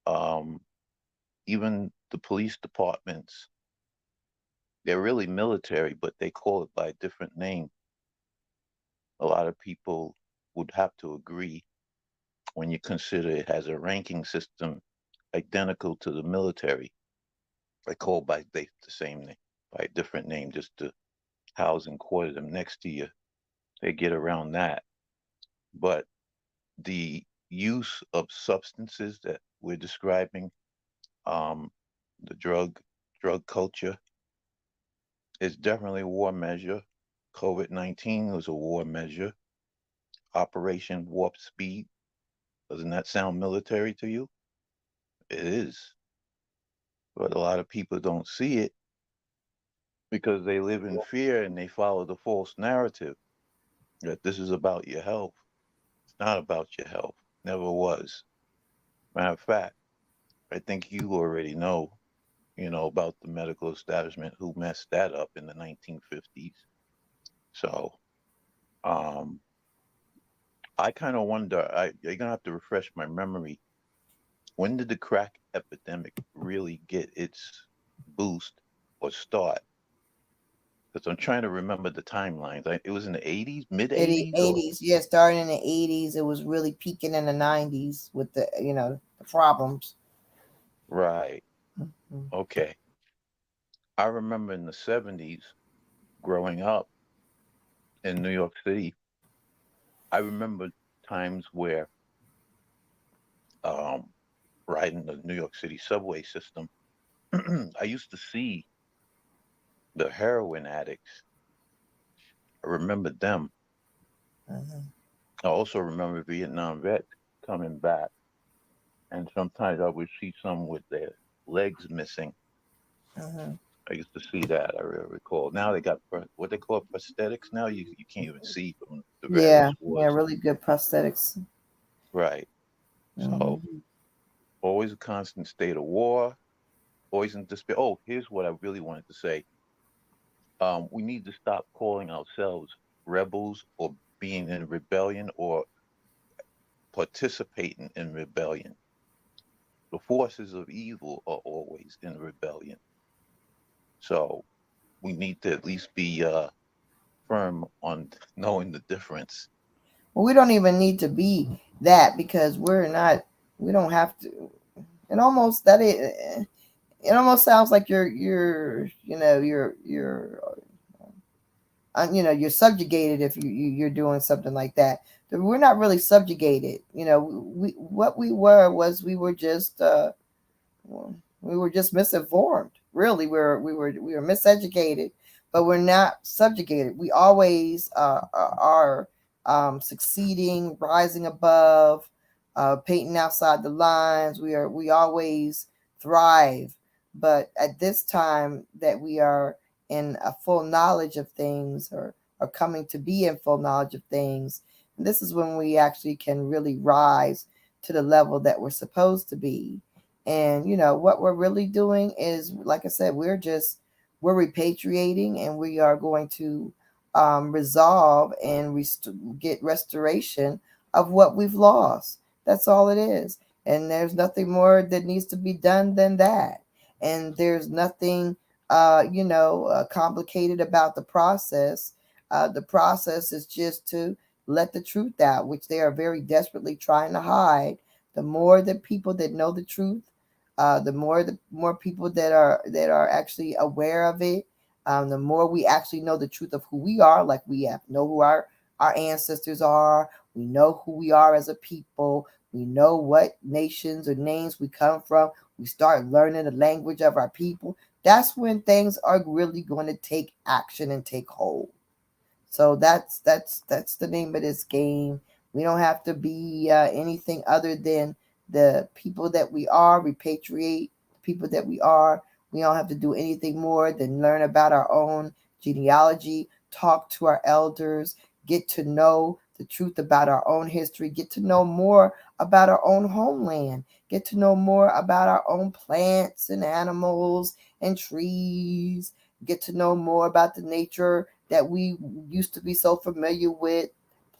S5: Um, Even the police departments, they're really military, but they call it by a different name. A lot of people would have to agree when you consider it has a ranking system identical to the military. They call by the same name, by a different name, just to house and quarter them next to you. They get around that. But the use of substances that we're describing, um, the drug culture, is definitely a war measure. COVID-19 was a war measure. Operation Warp Speed, doesn't that sound military to you? It is. But a lot of people don't see it because they live in fear and they follow the false narrative that this is about your health. It's not about your health. Never was. Matter of fact, I think you already know, about the medical establishment who messed that up in the 1950s. So, um, I kind of wonder. You're gonna have to refresh my memory. When did the crack epidemic really get its boost or start? Because I'm trying to remember the timelines. It was in the 80s, mid
S2: In the
S5: 80s, or
S2: 80s, yeah, starting in the 80s, it was really peaking in the 90s with the problems.
S5: right?
S2: Mhm.
S5: Okay. I remember in the 70s growing up in New York City. I remember times where um, riding the New York City subway system, I used to see the heroin addicts. I remember them.
S2: Mhm.
S5: I also remember Vietnam vets coming back, and sometimes I would see some with their legs missing.
S2: Mhm.
S5: I used to see that. I recall. Now they got what they call prosthetics. Now you can't even see from the various
S2: Yeah, yeah,
S5: wars.
S2: really good prosthetics.
S5: Right. So
S2: Mhm.
S5: always a constant state of war. Always in despair. Oh, here's what I really wanted to say. We need to stop calling ourselves rebels or being in rebellion or participating in rebellion. The forces of evil are always in rebellion. So we need to at least be firm on knowing the difference.
S2: Well, we don't even need to be that because we're not. We don't have to. It almost that it almost sounds like you're subjugated if you're doing something like that. But we're not really subjugated. We what we were was we were just misinformed. Really, we were miseducated, but we're not subjugated. We always are succeeding, rising above, painting outside the lines. We always thrive, but at this time that we are in a full knowledge of things, or coming to be in full knowledge of things, this is when we actually can really rise to the level that we're supposed to be. And what we're really doing is, like I said, we're repatriating, and we are going to resolve and get restoration of what we've lost. That's all it is. And there's nothing more that needs to be done than that. And there's nothing complicated about the process. The process is just to let the truth out, which they are very desperately trying to hide. The more the people that know the truth, the more people that are actually aware of it, the more we actually know the truth of who we are. Like, we have know who our ancestors are. We know who we are as a people. We know what nations or names we come from. We start learning the language of our people. That's when things are really going to take action and take hold. So that's the name of this game. We don't have to be anything other than the people that we are, repatriate the people that we are. We don't have to do anything more than learn about our own genealogy, talk to our elders, get to know the truth about our own history, get to know more about our own homeland, get to know more about our own plants and animals and trees, get to know more about the nature that we used to be so familiar with: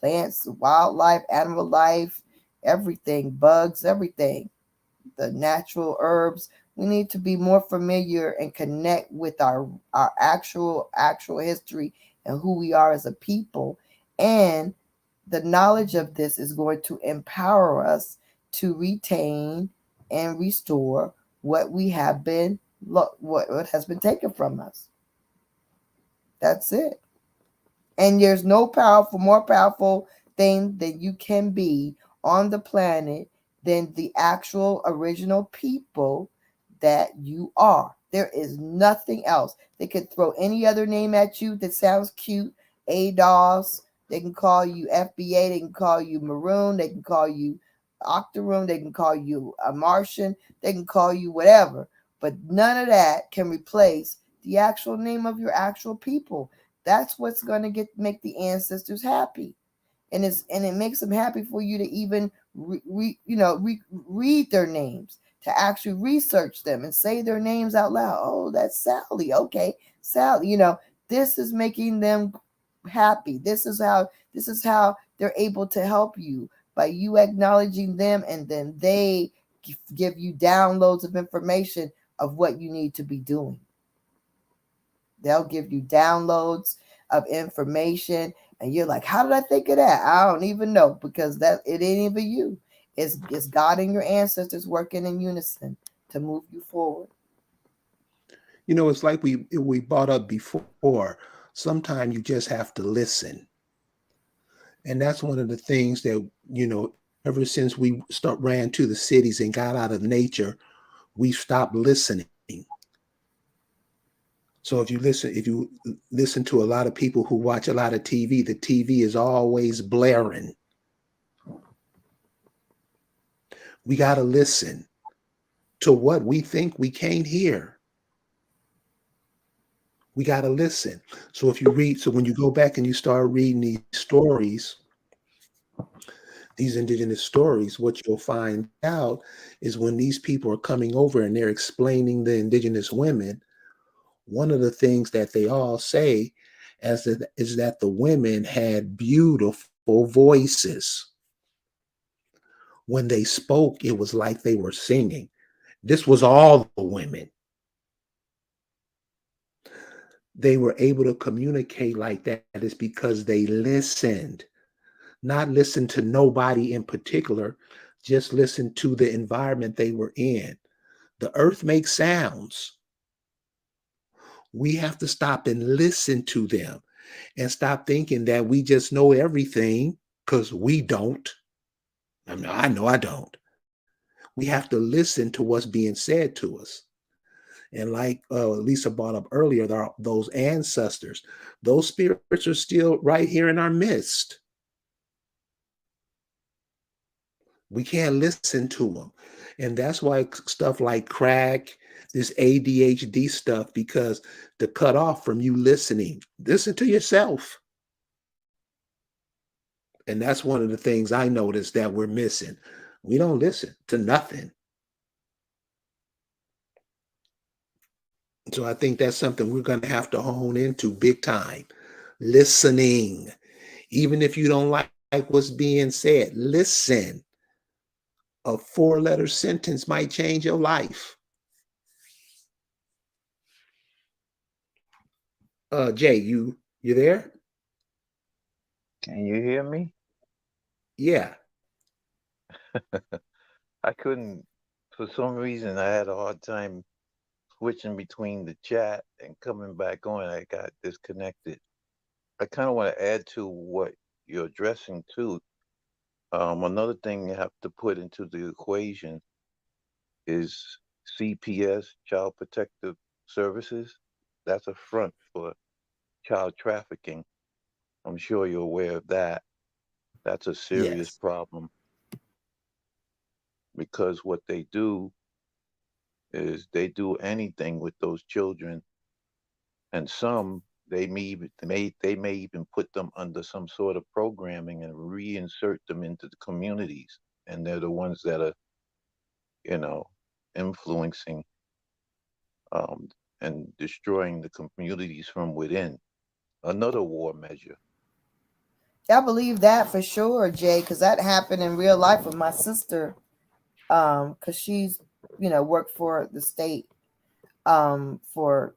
S2: plants, wildlife, animal life, everything, bugs, everything, the natural herbs. We need to be more familiar and connect with our actual history and who we are as a people. And the knowledge of this is going to empower us to retain and restore what we have been what has been taken from us. That's it. And there's no more powerful thing that you can be on the planet than the actual original people that you are. There is nothing else. They could throw any other name at you that sounds cute. ADOS. They can call you FBA. They can call you Maroon. They can call you Octoroon. They can call you a Martian. They can call you whatever. But none of that can replace the actual name of your actual people. That's what's going to make the ancestors happy, and it makes them happy for you to even read their names. to actually research them and say their names out loud. Oh, that's Sally. Okay, Sally. This is making them happy. This is how they're able to help you by you acknowledging them, and then they give you downloads of information of what you need to be doing. They'll give you downloads of information, and you're like, how did I think of that? I don't even know, because that it ain't even you. It's God and your ancestors working in unison to move you forward.
S1: It's like we brought up before. Sometimes you just have to listen. And that's one of the things that, ever since we ran to the cities and got out of nature, we stopped listening. So if you listen to a lot of people who watch a lot of TV, the TV is always blaring. We got to listen to what we think we can't hear. We got to listen. So when you go back and you start reading these stories, these indigenous stories, what you'll find out is when these people are coming over and they're explaining the indigenous women, one of the things that they all say is that the women had beautiful voices. When they spoke, it was like they were singing. This was all the women. They were able to communicate like that is because they listened, not listen to nobody in particular, just listen to the environment they were in. The earth makes sounds. We have to stop and listen to them and stop thinking that we just know everything, because we don't. I know I don't. We have to listen to what's being said to us. And like Lisa brought up earlier, those ancestors, those spirits are still right here in our midst. We can't listen to them. And that's why stuff like crack, this ADHD stuff, because to cut off from you listening, listen to yourself. And that's one of the things I noticed that we're missing. We don't listen to nothing. So I think that's something we're going to have to hone into big time. Listening. Even if you don't like what's being said, listen. A 4-letter sentence might change your life. Jay, you there?
S5: Can you hear me?
S1: Yeah.
S5: I couldn't, for some reason, I had a hard time switching between the chat and coming back on. I got disconnected. I kind of want to add to what you're addressing too. Another thing you have to put into the equation is CPS, Child Protective Services. That's a front for child trafficking. I'm sure you're aware of that. That's a serious
S1: Yes.
S5: problem because what they do is they do anything with those children, and some they may even put them under some sort of programming and reinsert them into the communities, and they're the ones that are, you know, influencing um, and destroying the communities from within. Another war measure.
S2: I believe that for sure, Jay, because that happened in real life with my sister. Because she's, worked for the state for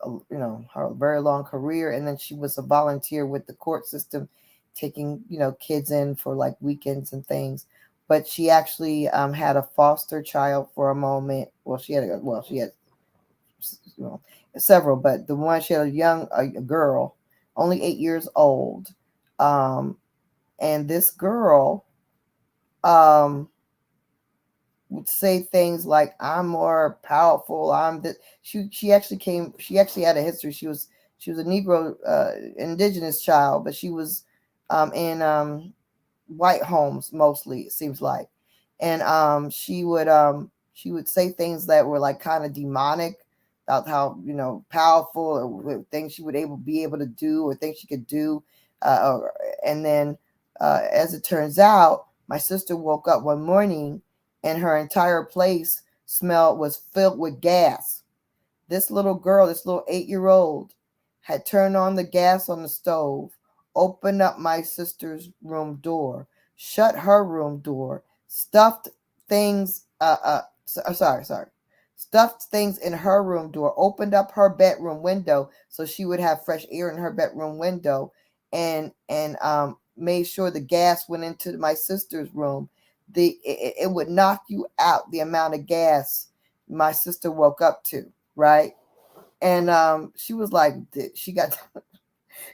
S2: her very long career, and then she was a volunteer with the court system, taking kids in for like weekends and things. But she actually had a foster child for a moment. She had you know, several, but the one she had a girl, only 8 years old, um, and this girl um, would say things like, "I'm more powerful. I'm the." She actually came. She actually had a history. She was a Negro, indigenous child, but she was in white homes mostly, it seems like. And she would say things that were like kind of demonic about how powerful, or things she would be able to do, or things she could do. And then as it turns out, my sister woke up one morning and her entire place smell was filled with gas. This little girl, this little 8-year-old, had turned on the gas on the stove, opened up my sister's room door, shut her room door, stuffed things, stuffed things in her room door, opened up her bedroom window so she would have fresh air in her bedroom window, and made sure the gas went into my sister's room. It would knock you out the amount of gas my sister woke up to, right? And she was like, she got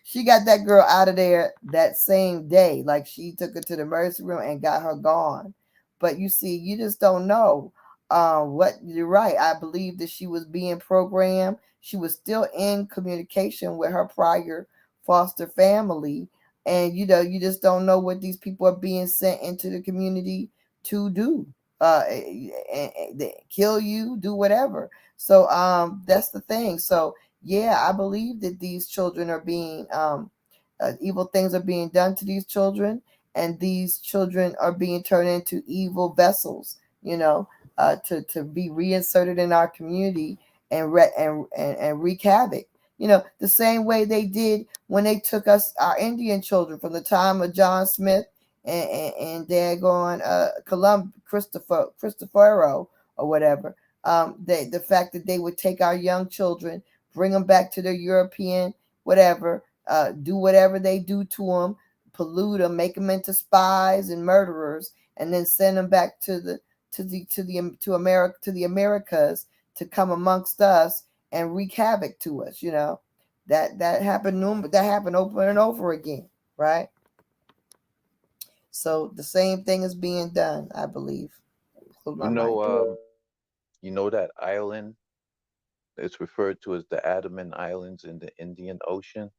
S2: she got that girl out of there that same day. Like she took her to the emergency room and got her gone. But you see, you just don't know what you're right. I believe that she was being programmed. She was still in communication with her prior foster family. And you just don't know what these people are being sent into the community to do. They kill you, do whatever. So that's the thing. So yeah, I believe that these children are being evil things are being done to these children, and these children are being turned into evil vessels. To be reinserted in our community and wreak havoc. The same way they did when they took us, our Indian children, from the time of John Smith and daggone Christopher or whatever. The fact that they would take our young children, bring them back to their European whatever, do whatever they do to them, pollute them, make them into spies and murderers, and then send them back to America, to the Americas, to come amongst us and wreak havoc to us. That happened. That happened over and over again, right? So the same thing is being done, I believe. Close my
S5: You
S2: mic.
S5: know, you know that island? It's referred to as the Andaman Islands in the Indian Ocean.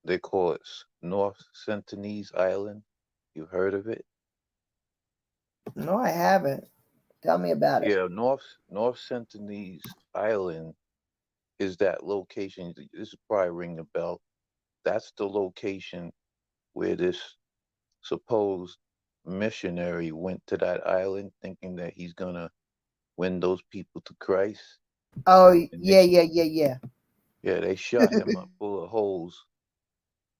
S5: They call it North Sentinelese Island. You heard of it?
S2: No, I haven't. Tell me about it.
S5: Yeah, North Sentinelese Island is that location. This is probably ring a bell. That's the location where this supposed missionary went to that island thinking that he's gonna win those people to Christ.
S2: Oh,
S5: And
S2: yeah, yeah, yeah, yeah.
S5: they shot him up full of holes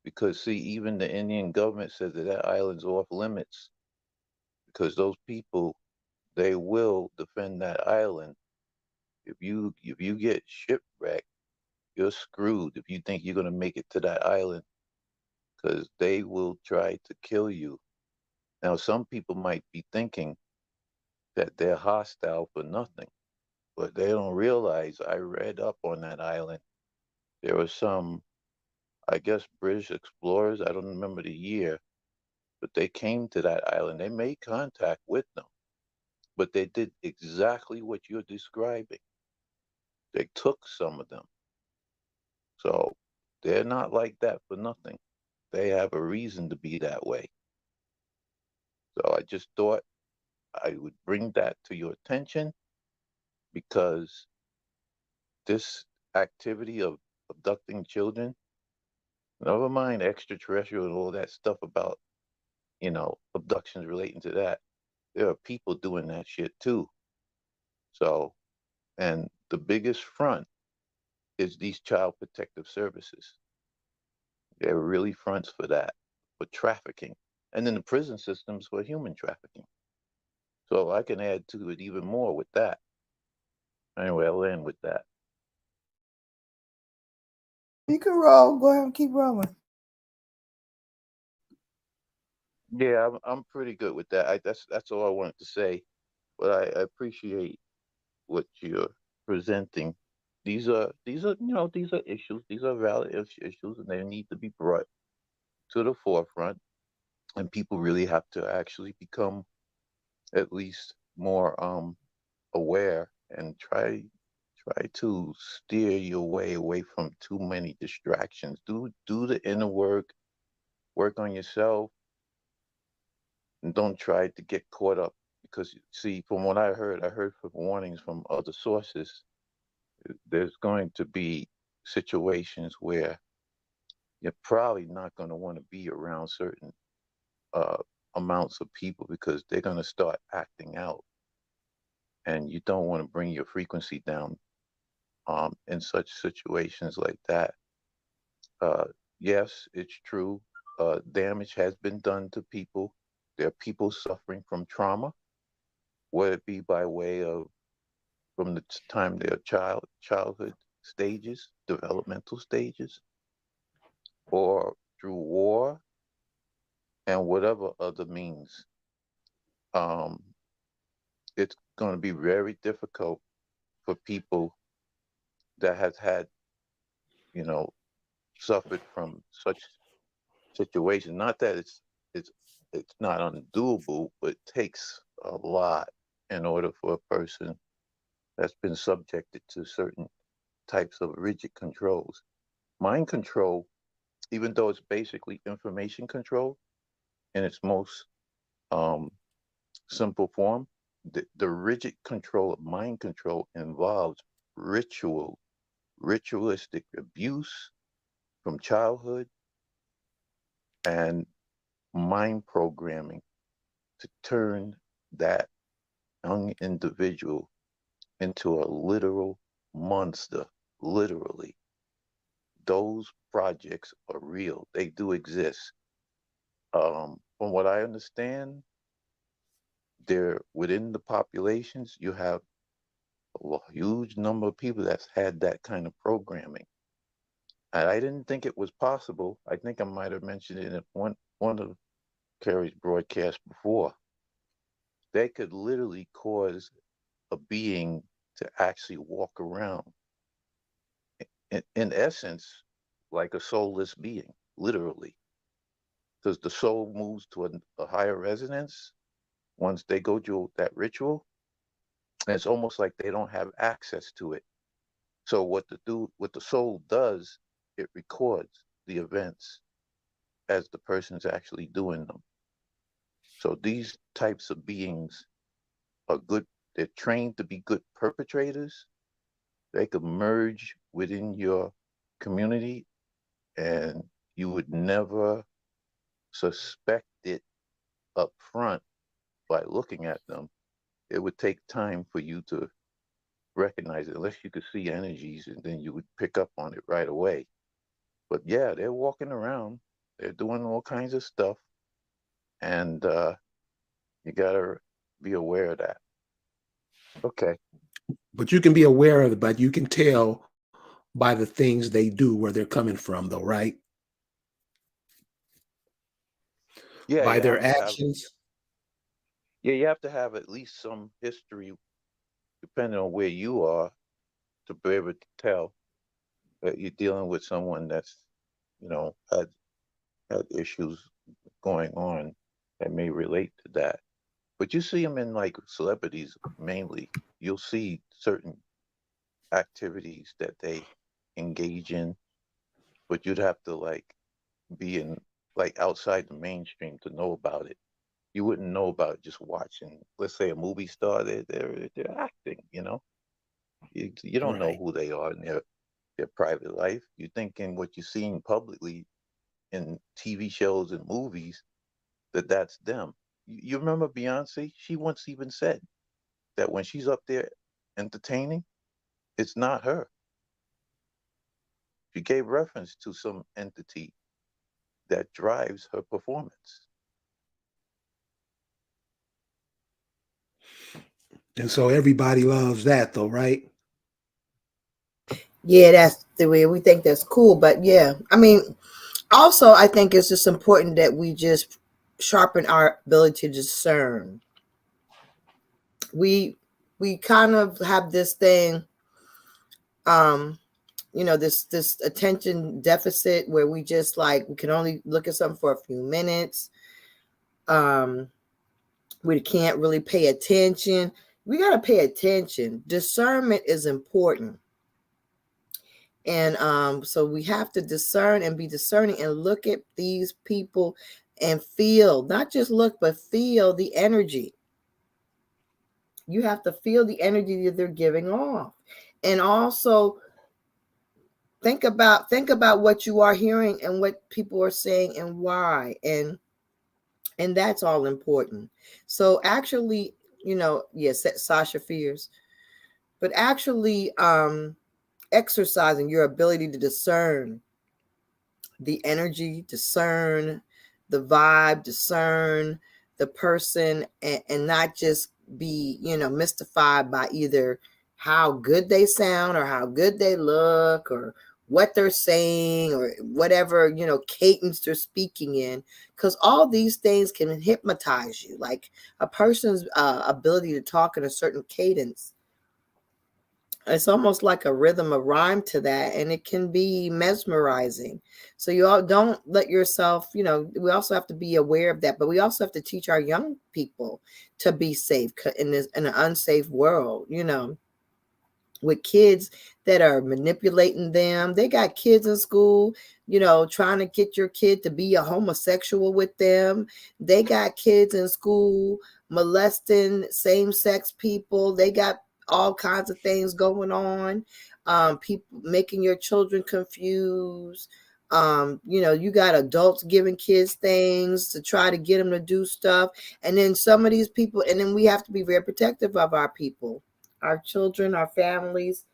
S5: because see, even the Indian government said that that island's off limits because those people they will defend that island. If you get shipwrecked, you're screwed if you think you're gonna make it to that island because they will try to kill you. Now, some people might be thinking that they're hostile for nothing, but they don't realize I read up on that island. There were some, I guess, British explorers, I don't remember the year, but they came to that island. They made contact with them, but they did exactly what you're describing. They took some of them. So they're not like that for nothing. They have a reason to be that way. So I just thought I would bring that to your attention because this activity of abducting children, never mind extraterrestrial and all that stuff about, abductions relating to that. There are people doing that shit too. So, and the biggest front is these child protective services. They're really fronts for that, for trafficking. And then the prison systems for human trafficking. So I can add to it even more with that. Anyway, I'll end with that.
S2: You can roll. Go ahead and keep rolling.
S5: Yeah, I'm pretty good with that. That's all I wanted to say. But I appreciate what you're presenting. These are issues. These are valid issues, and they need to be brought to the forefront. And people really have to actually become at least more aware and try to steer your way away from too many distractions. Do the inner work on yourself, and don't try to get caught up because see, from what I heard from warnings from other sources. There's going to be situations where you're probably not going to want to be around certain uh, amounts of people because they're going to start acting out. and you don't want to bring your frequency down in such situations like that. Uh, yes, it's true. Damage has been done to people. There are people suffering from trauma, whether it be by way of from the time they're childhood stages, developmental stages, or through war and whatever other means. Um, it's going to be very difficult for people that has had, you know, suffered from such situations. Not that it's it's not undoable, but it takes a lot in order for a person that's been subjected to certain types of rigid controls. Mind control, even though it's basically information control in its most um, simple form, the rigid control of mind control involves ritualistic abuse from childhood and mind programming to turn that young individual into a literal monster, literally. Those projects are real. They do exist. From what I understand, there within the populations, you have a huge number of people that's had that kind of programming. And I didn't think it was possible. I think I might have mentioned it in one of Kerry's broadcasts before. They could literally cause a being to actually walk around, in essence, like a soulless being, literally. Because the soul moves to a higher resonance once they go through that ritual, and it's almost like they don't have access to it. So what the soul does, it records the events as the person's actually doing them. So these types of beings are good. They're trained to be good perpetrators. They could merge within your community, and you would never suspect it up front by looking at them. It would take time for you to recognize it, unless you could see energies, and then you would pick up on it right away. But yeah, they're walking around, they're doing all kinds of stuff, and you gotta be aware of that. Okay.
S1: But you can be aware of it, but you can tell by the things they do where they're coming from, though, right?
S5: Yeah,
S1: By their actions.
S5: you have to have at least some history, depending on where you are, to be able to tell that you're dealing with someone that's, had issues going on that may relate to that. But you see them in like celebrities mainly. You'll see certain activities that they engage in, but you'd have to like be in like outside the mainstream to know about it. You wouldn't know about it just watching. Let's say a movie star, they're acting. You don't know
S1: Right.
S5: who they are in their private life. You're thinking what you're seeing publicly in TV shows and movies that's them. You remember Beyonce? She once even said that when she's up there entertaining, it's not her. She gave reference to some entity that drives her performance.
S1: And so everybody loves that, though, right?
S2: Yeah, that's the way we think that's cool. But yeah, I mean, also, I think it's just important that we just sharpen our ability to discern. We we kind of have this thing, um, this attention deficit where we just like we can only look at something for a few minutes. Um, we can't really pay attention. We got to pay attention. Discernment is important. And so we have to discern and be discerning and look at these people and feel, not just look, but feel the energy. You have to feel the energy that they're giving off. And also think about what you are hearing and what people are saying and why. And that's all important. So actually yes, Sasha Fierce, but actually exercising your ability to discern the energy, discern the vibe, discern the person, and not just be, mystified by either how good they sound or how good they look or what they're saying or whatever, cadence they're speaking in. Because all these things can hypnotize you. Like a person's ability to talk in a certain cadence, it's almost like a rhythm, a rhyme to that, and it can be mesmerizing. So you all don't let yourself, we also have to be aware of that, but we also have to teach our young people to be safe in an unsafe world, with kids that are manipulating them. They got kids in school, trying to get your kid to be a homosexual with them. They got kids in school molesting same-sex people. They got all kinds of things going on. People making your children confused. You got adults giving kids things to try to get them to do stuff. And then some of these people, and then we have to be very protective of our people, our children, our families.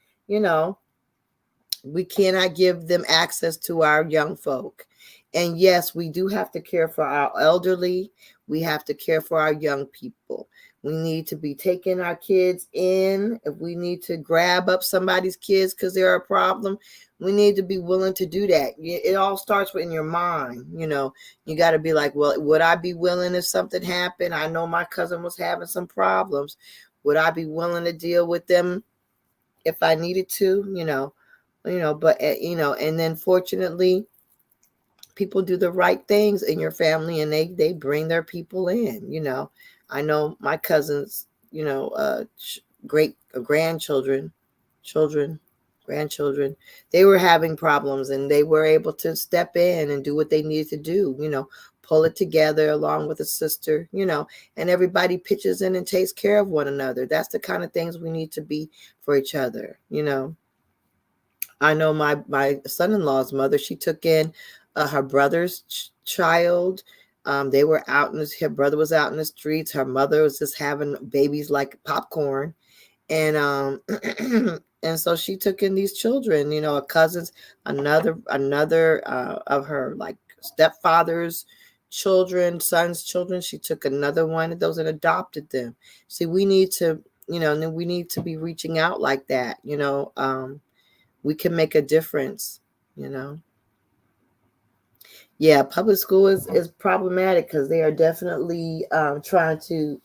S2: We cannot give them access to our young folk. And yes, we do have to care for our elderly. We have to care for our young people. We need to be taking our kids in. If we need to grab up somebody's kids because they're a problem, we need to be willing to do that. It all starts in your mind. You got to be like, well, would I be willing if something happened? I know my cousin was having some problems. Would I be willing to deal with them if I needed to? But and then fortunately, people do the right things in your family, and they bring their people in. I know my cousins, great grandchildren, children, grandchildren, they were having problems, and they were able to step in and do what they needed to do. Pull it together along with a sister. And everybody pitches in and takes care of one another. That's the kind of things we need to be for each other. I know my son-in-law's mother, she took in her brother's child. They were out her brother was out in the streets. Her mother was just having babies like popcorn. And and so she took in these children, her cousins, another of her like stepfather's children, son's children. She took another one of those and adopted them. See, we need to, we need to be reaching out like that. We can make a difference. Yeah, public school is problematic because they are definitely trying to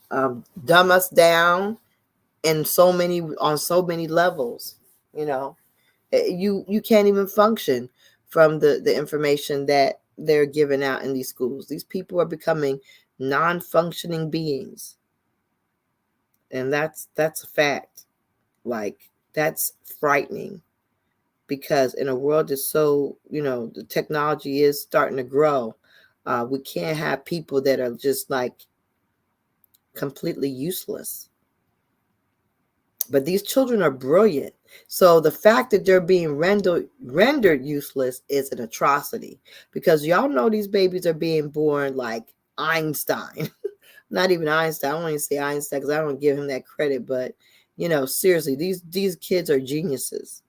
S2: dumb us down on so many levels. You can't even function from the information that they're giving out in these schools. These people are becoming non-functioning beings, and that's a fact. Like, that's frightening. Because in a world that's so, the technology is starting to grow, we can't have people that are just like completely useless. But these children are brilliant. So the fact that they're being rendered useless is an atrocity, because y'all know these babies are being born like Einstein. Not even Einstein. I don't want to say Einstein because I don't give him that credit. But, seriously, these kids are geniuses.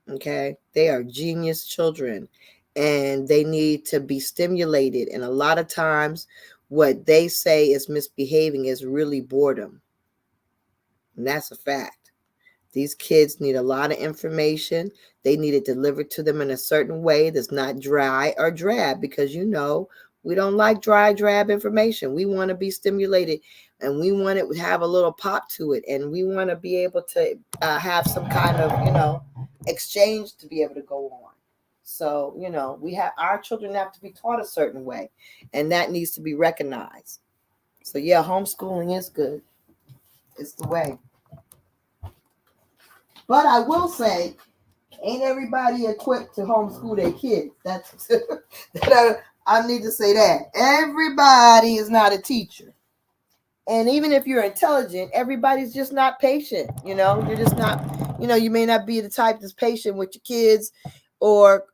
S2: Okay, they are genius children, and they need to be stimulated. And a lot of times what they say is misbehaving is really boredom. And that's a fact. These kids need a lot of information. They need it delivered to them in a certain way that's not dry or drab, because we don't like dry, drab information. We want to be stimulated, and we want it to have a little pop to it, and we want to be able to have some kind of, exchange to be able to go on. So, our children have to be taught a certain way, and that needs to be recognized. So, yeah, homeschooling is good. It's the way. But I will say, ain't everybody equipped to homeschool their kids. That's I need to say that. Everybody is not a teacher. And even if you're intelligent, everybody's just not patient. You're just not, you may not be the type that's patient with your kids or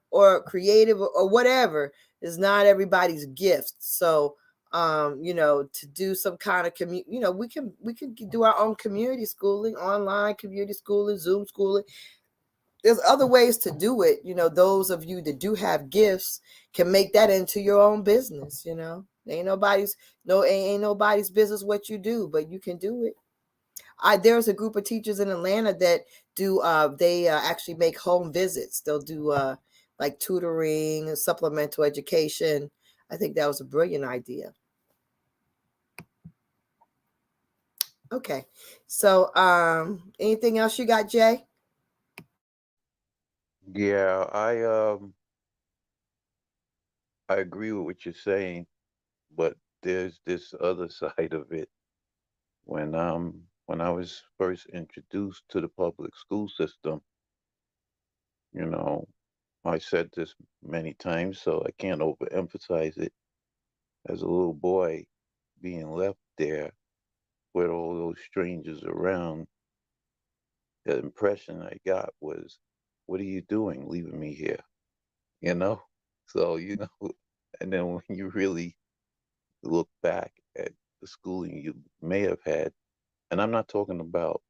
S2: creative or whatever. It's not everybody's gift. So to do some kind of we can do our own community schooling, online community schooling, Zoom schooling. There's other ways to do it. Those of you that do have gifts can make that into your own business. Ain't nobody's business what you do, but you can do it. There's a group of teachers in Atlanta that do they actually make home visits. They'll do like tutoring, supplemental education. I think that was a brilliant idea. Okay. So anything else you got, Jay?
S5: Yeah, I agree with what you're saying, but there's this other side of it. When I was first introduced to the public school system, you know, I said this many times, so I can't overemphasize it. As a little boy, being left there with all those strangers around, the impression I got was, what are you doing leaving me here? You know? So, and then when you really look back at the schooling you may have had, and I'm not talking about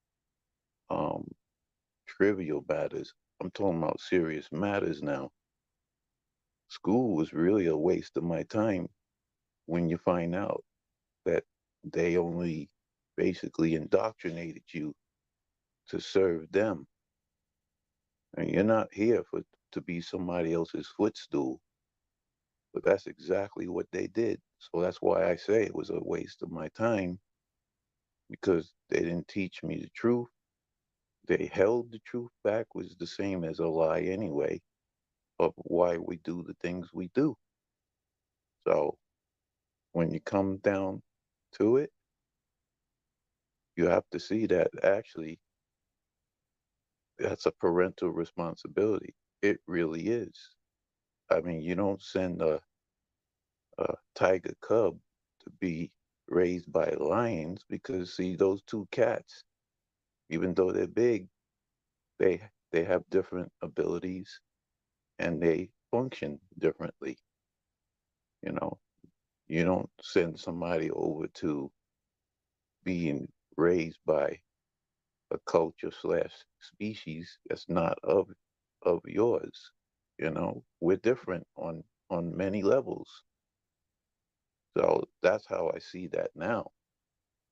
S5: um, trivial matters, I'm talking about serious matters now. School was really a waste of my time when you find out that they only basically indoctrinated you to serve them. And you're not here to be somebody else's footstool. But that's exactly what they did. So that's why I say it was a waste of my time, because they didn't teach me the truth. They held the truth back was the same as a lie anyway of why we do the things we do. So when you come down to it, you have to see that actually that's a parental responsibility. It really is. I mean, you don't send a tiger cub to be raised by lions, because see, those two cats, even though they're big, they have different abilities and they function differently. You know, you don't send somebody over to being raised by a culture slash species that's not of yours. We're different on many levels. So that's how I see that now.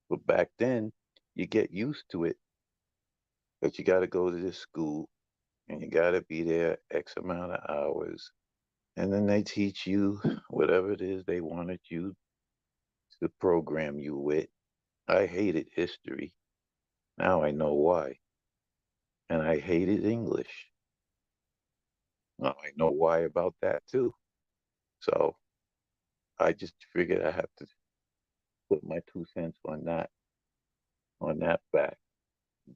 S5: But back then, you get used to it, but you got to go to this school and you got to be there X amount of hours. And then they teach you whatever it is they wanted you to program you with. I hated history. Now I know why. And I hated English. Now I know why about that too. So I just figured I have to put my 2 cents on that fact.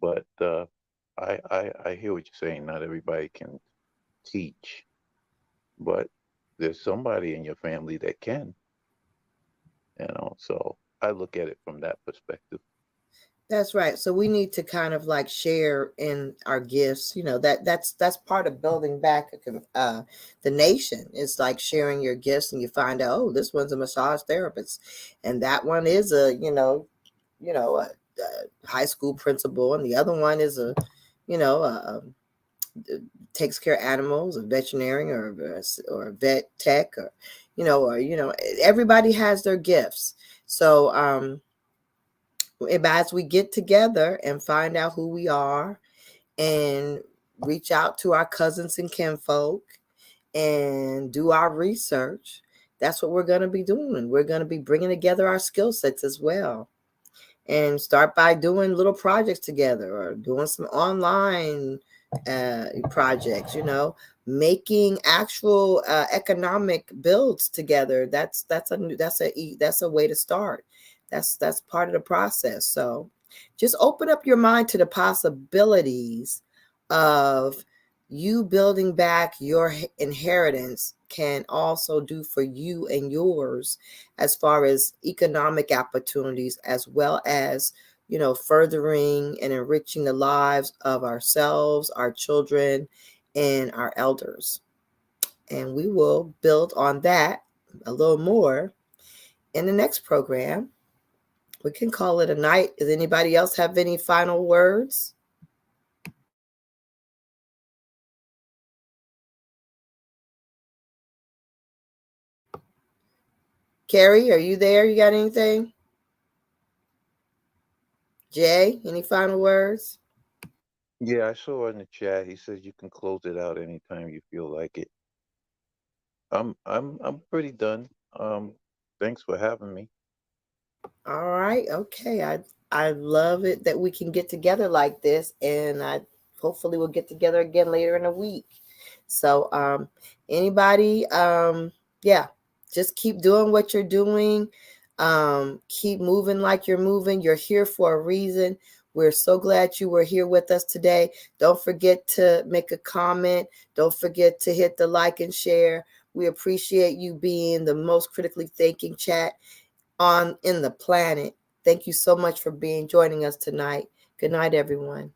S5: But I hear what you're saying. Not everybody can teach, but there's somebody in your family that can. So I look at it from that perspective.
S2: That's right. So we need to kind of like share in our gifts. That's part of building back the nation. It's like sharing your gifts, and you find out, oh, this one's a massage therapist, and that one is a high school principal, and the other one is you know, a, takes care of animals, a veterinarian, or a vet tech, or everybody has their gifts. So as we get together and find out who we are and reach out to our cousins and kinfolk and do our research, that's what we're going to be doing. We're going to be bringing together our skill sets as well, and start by doing little projects together or doing some online projects, making actual economic builds together. That's a way to start. That's part of the process. So just open up your mind to the possibilities of you building back your inheritance can also do for you and yours, as far as economic opportunities, as well as furthering and enriching the lives of ourselves, our children, and our elders. And we will build on that a little more in the next program. We can call it a night. Does anybody else have any final words? Carrie, are you there? You got anything? Jay, any final words?
S5: Yeah, I saw in the chat. He says you can close it out anytime you feel like it. I'm pretty done. Thanks for having me.
S2: All right. Okay. I love it that we can get together like this, and I hopefully we'll get together again later in the week. So anybody, yeah, just keep doing what you're doing. Keep moving like you're moving. You're here for a reason. We're so glad you were here with us today. Don't forget to make a comment. Don't forget to hit the like and share. We appreciate you being the most critically thinking chat on in the planet. Thank you so much for joining us tonight. Good night, everyone.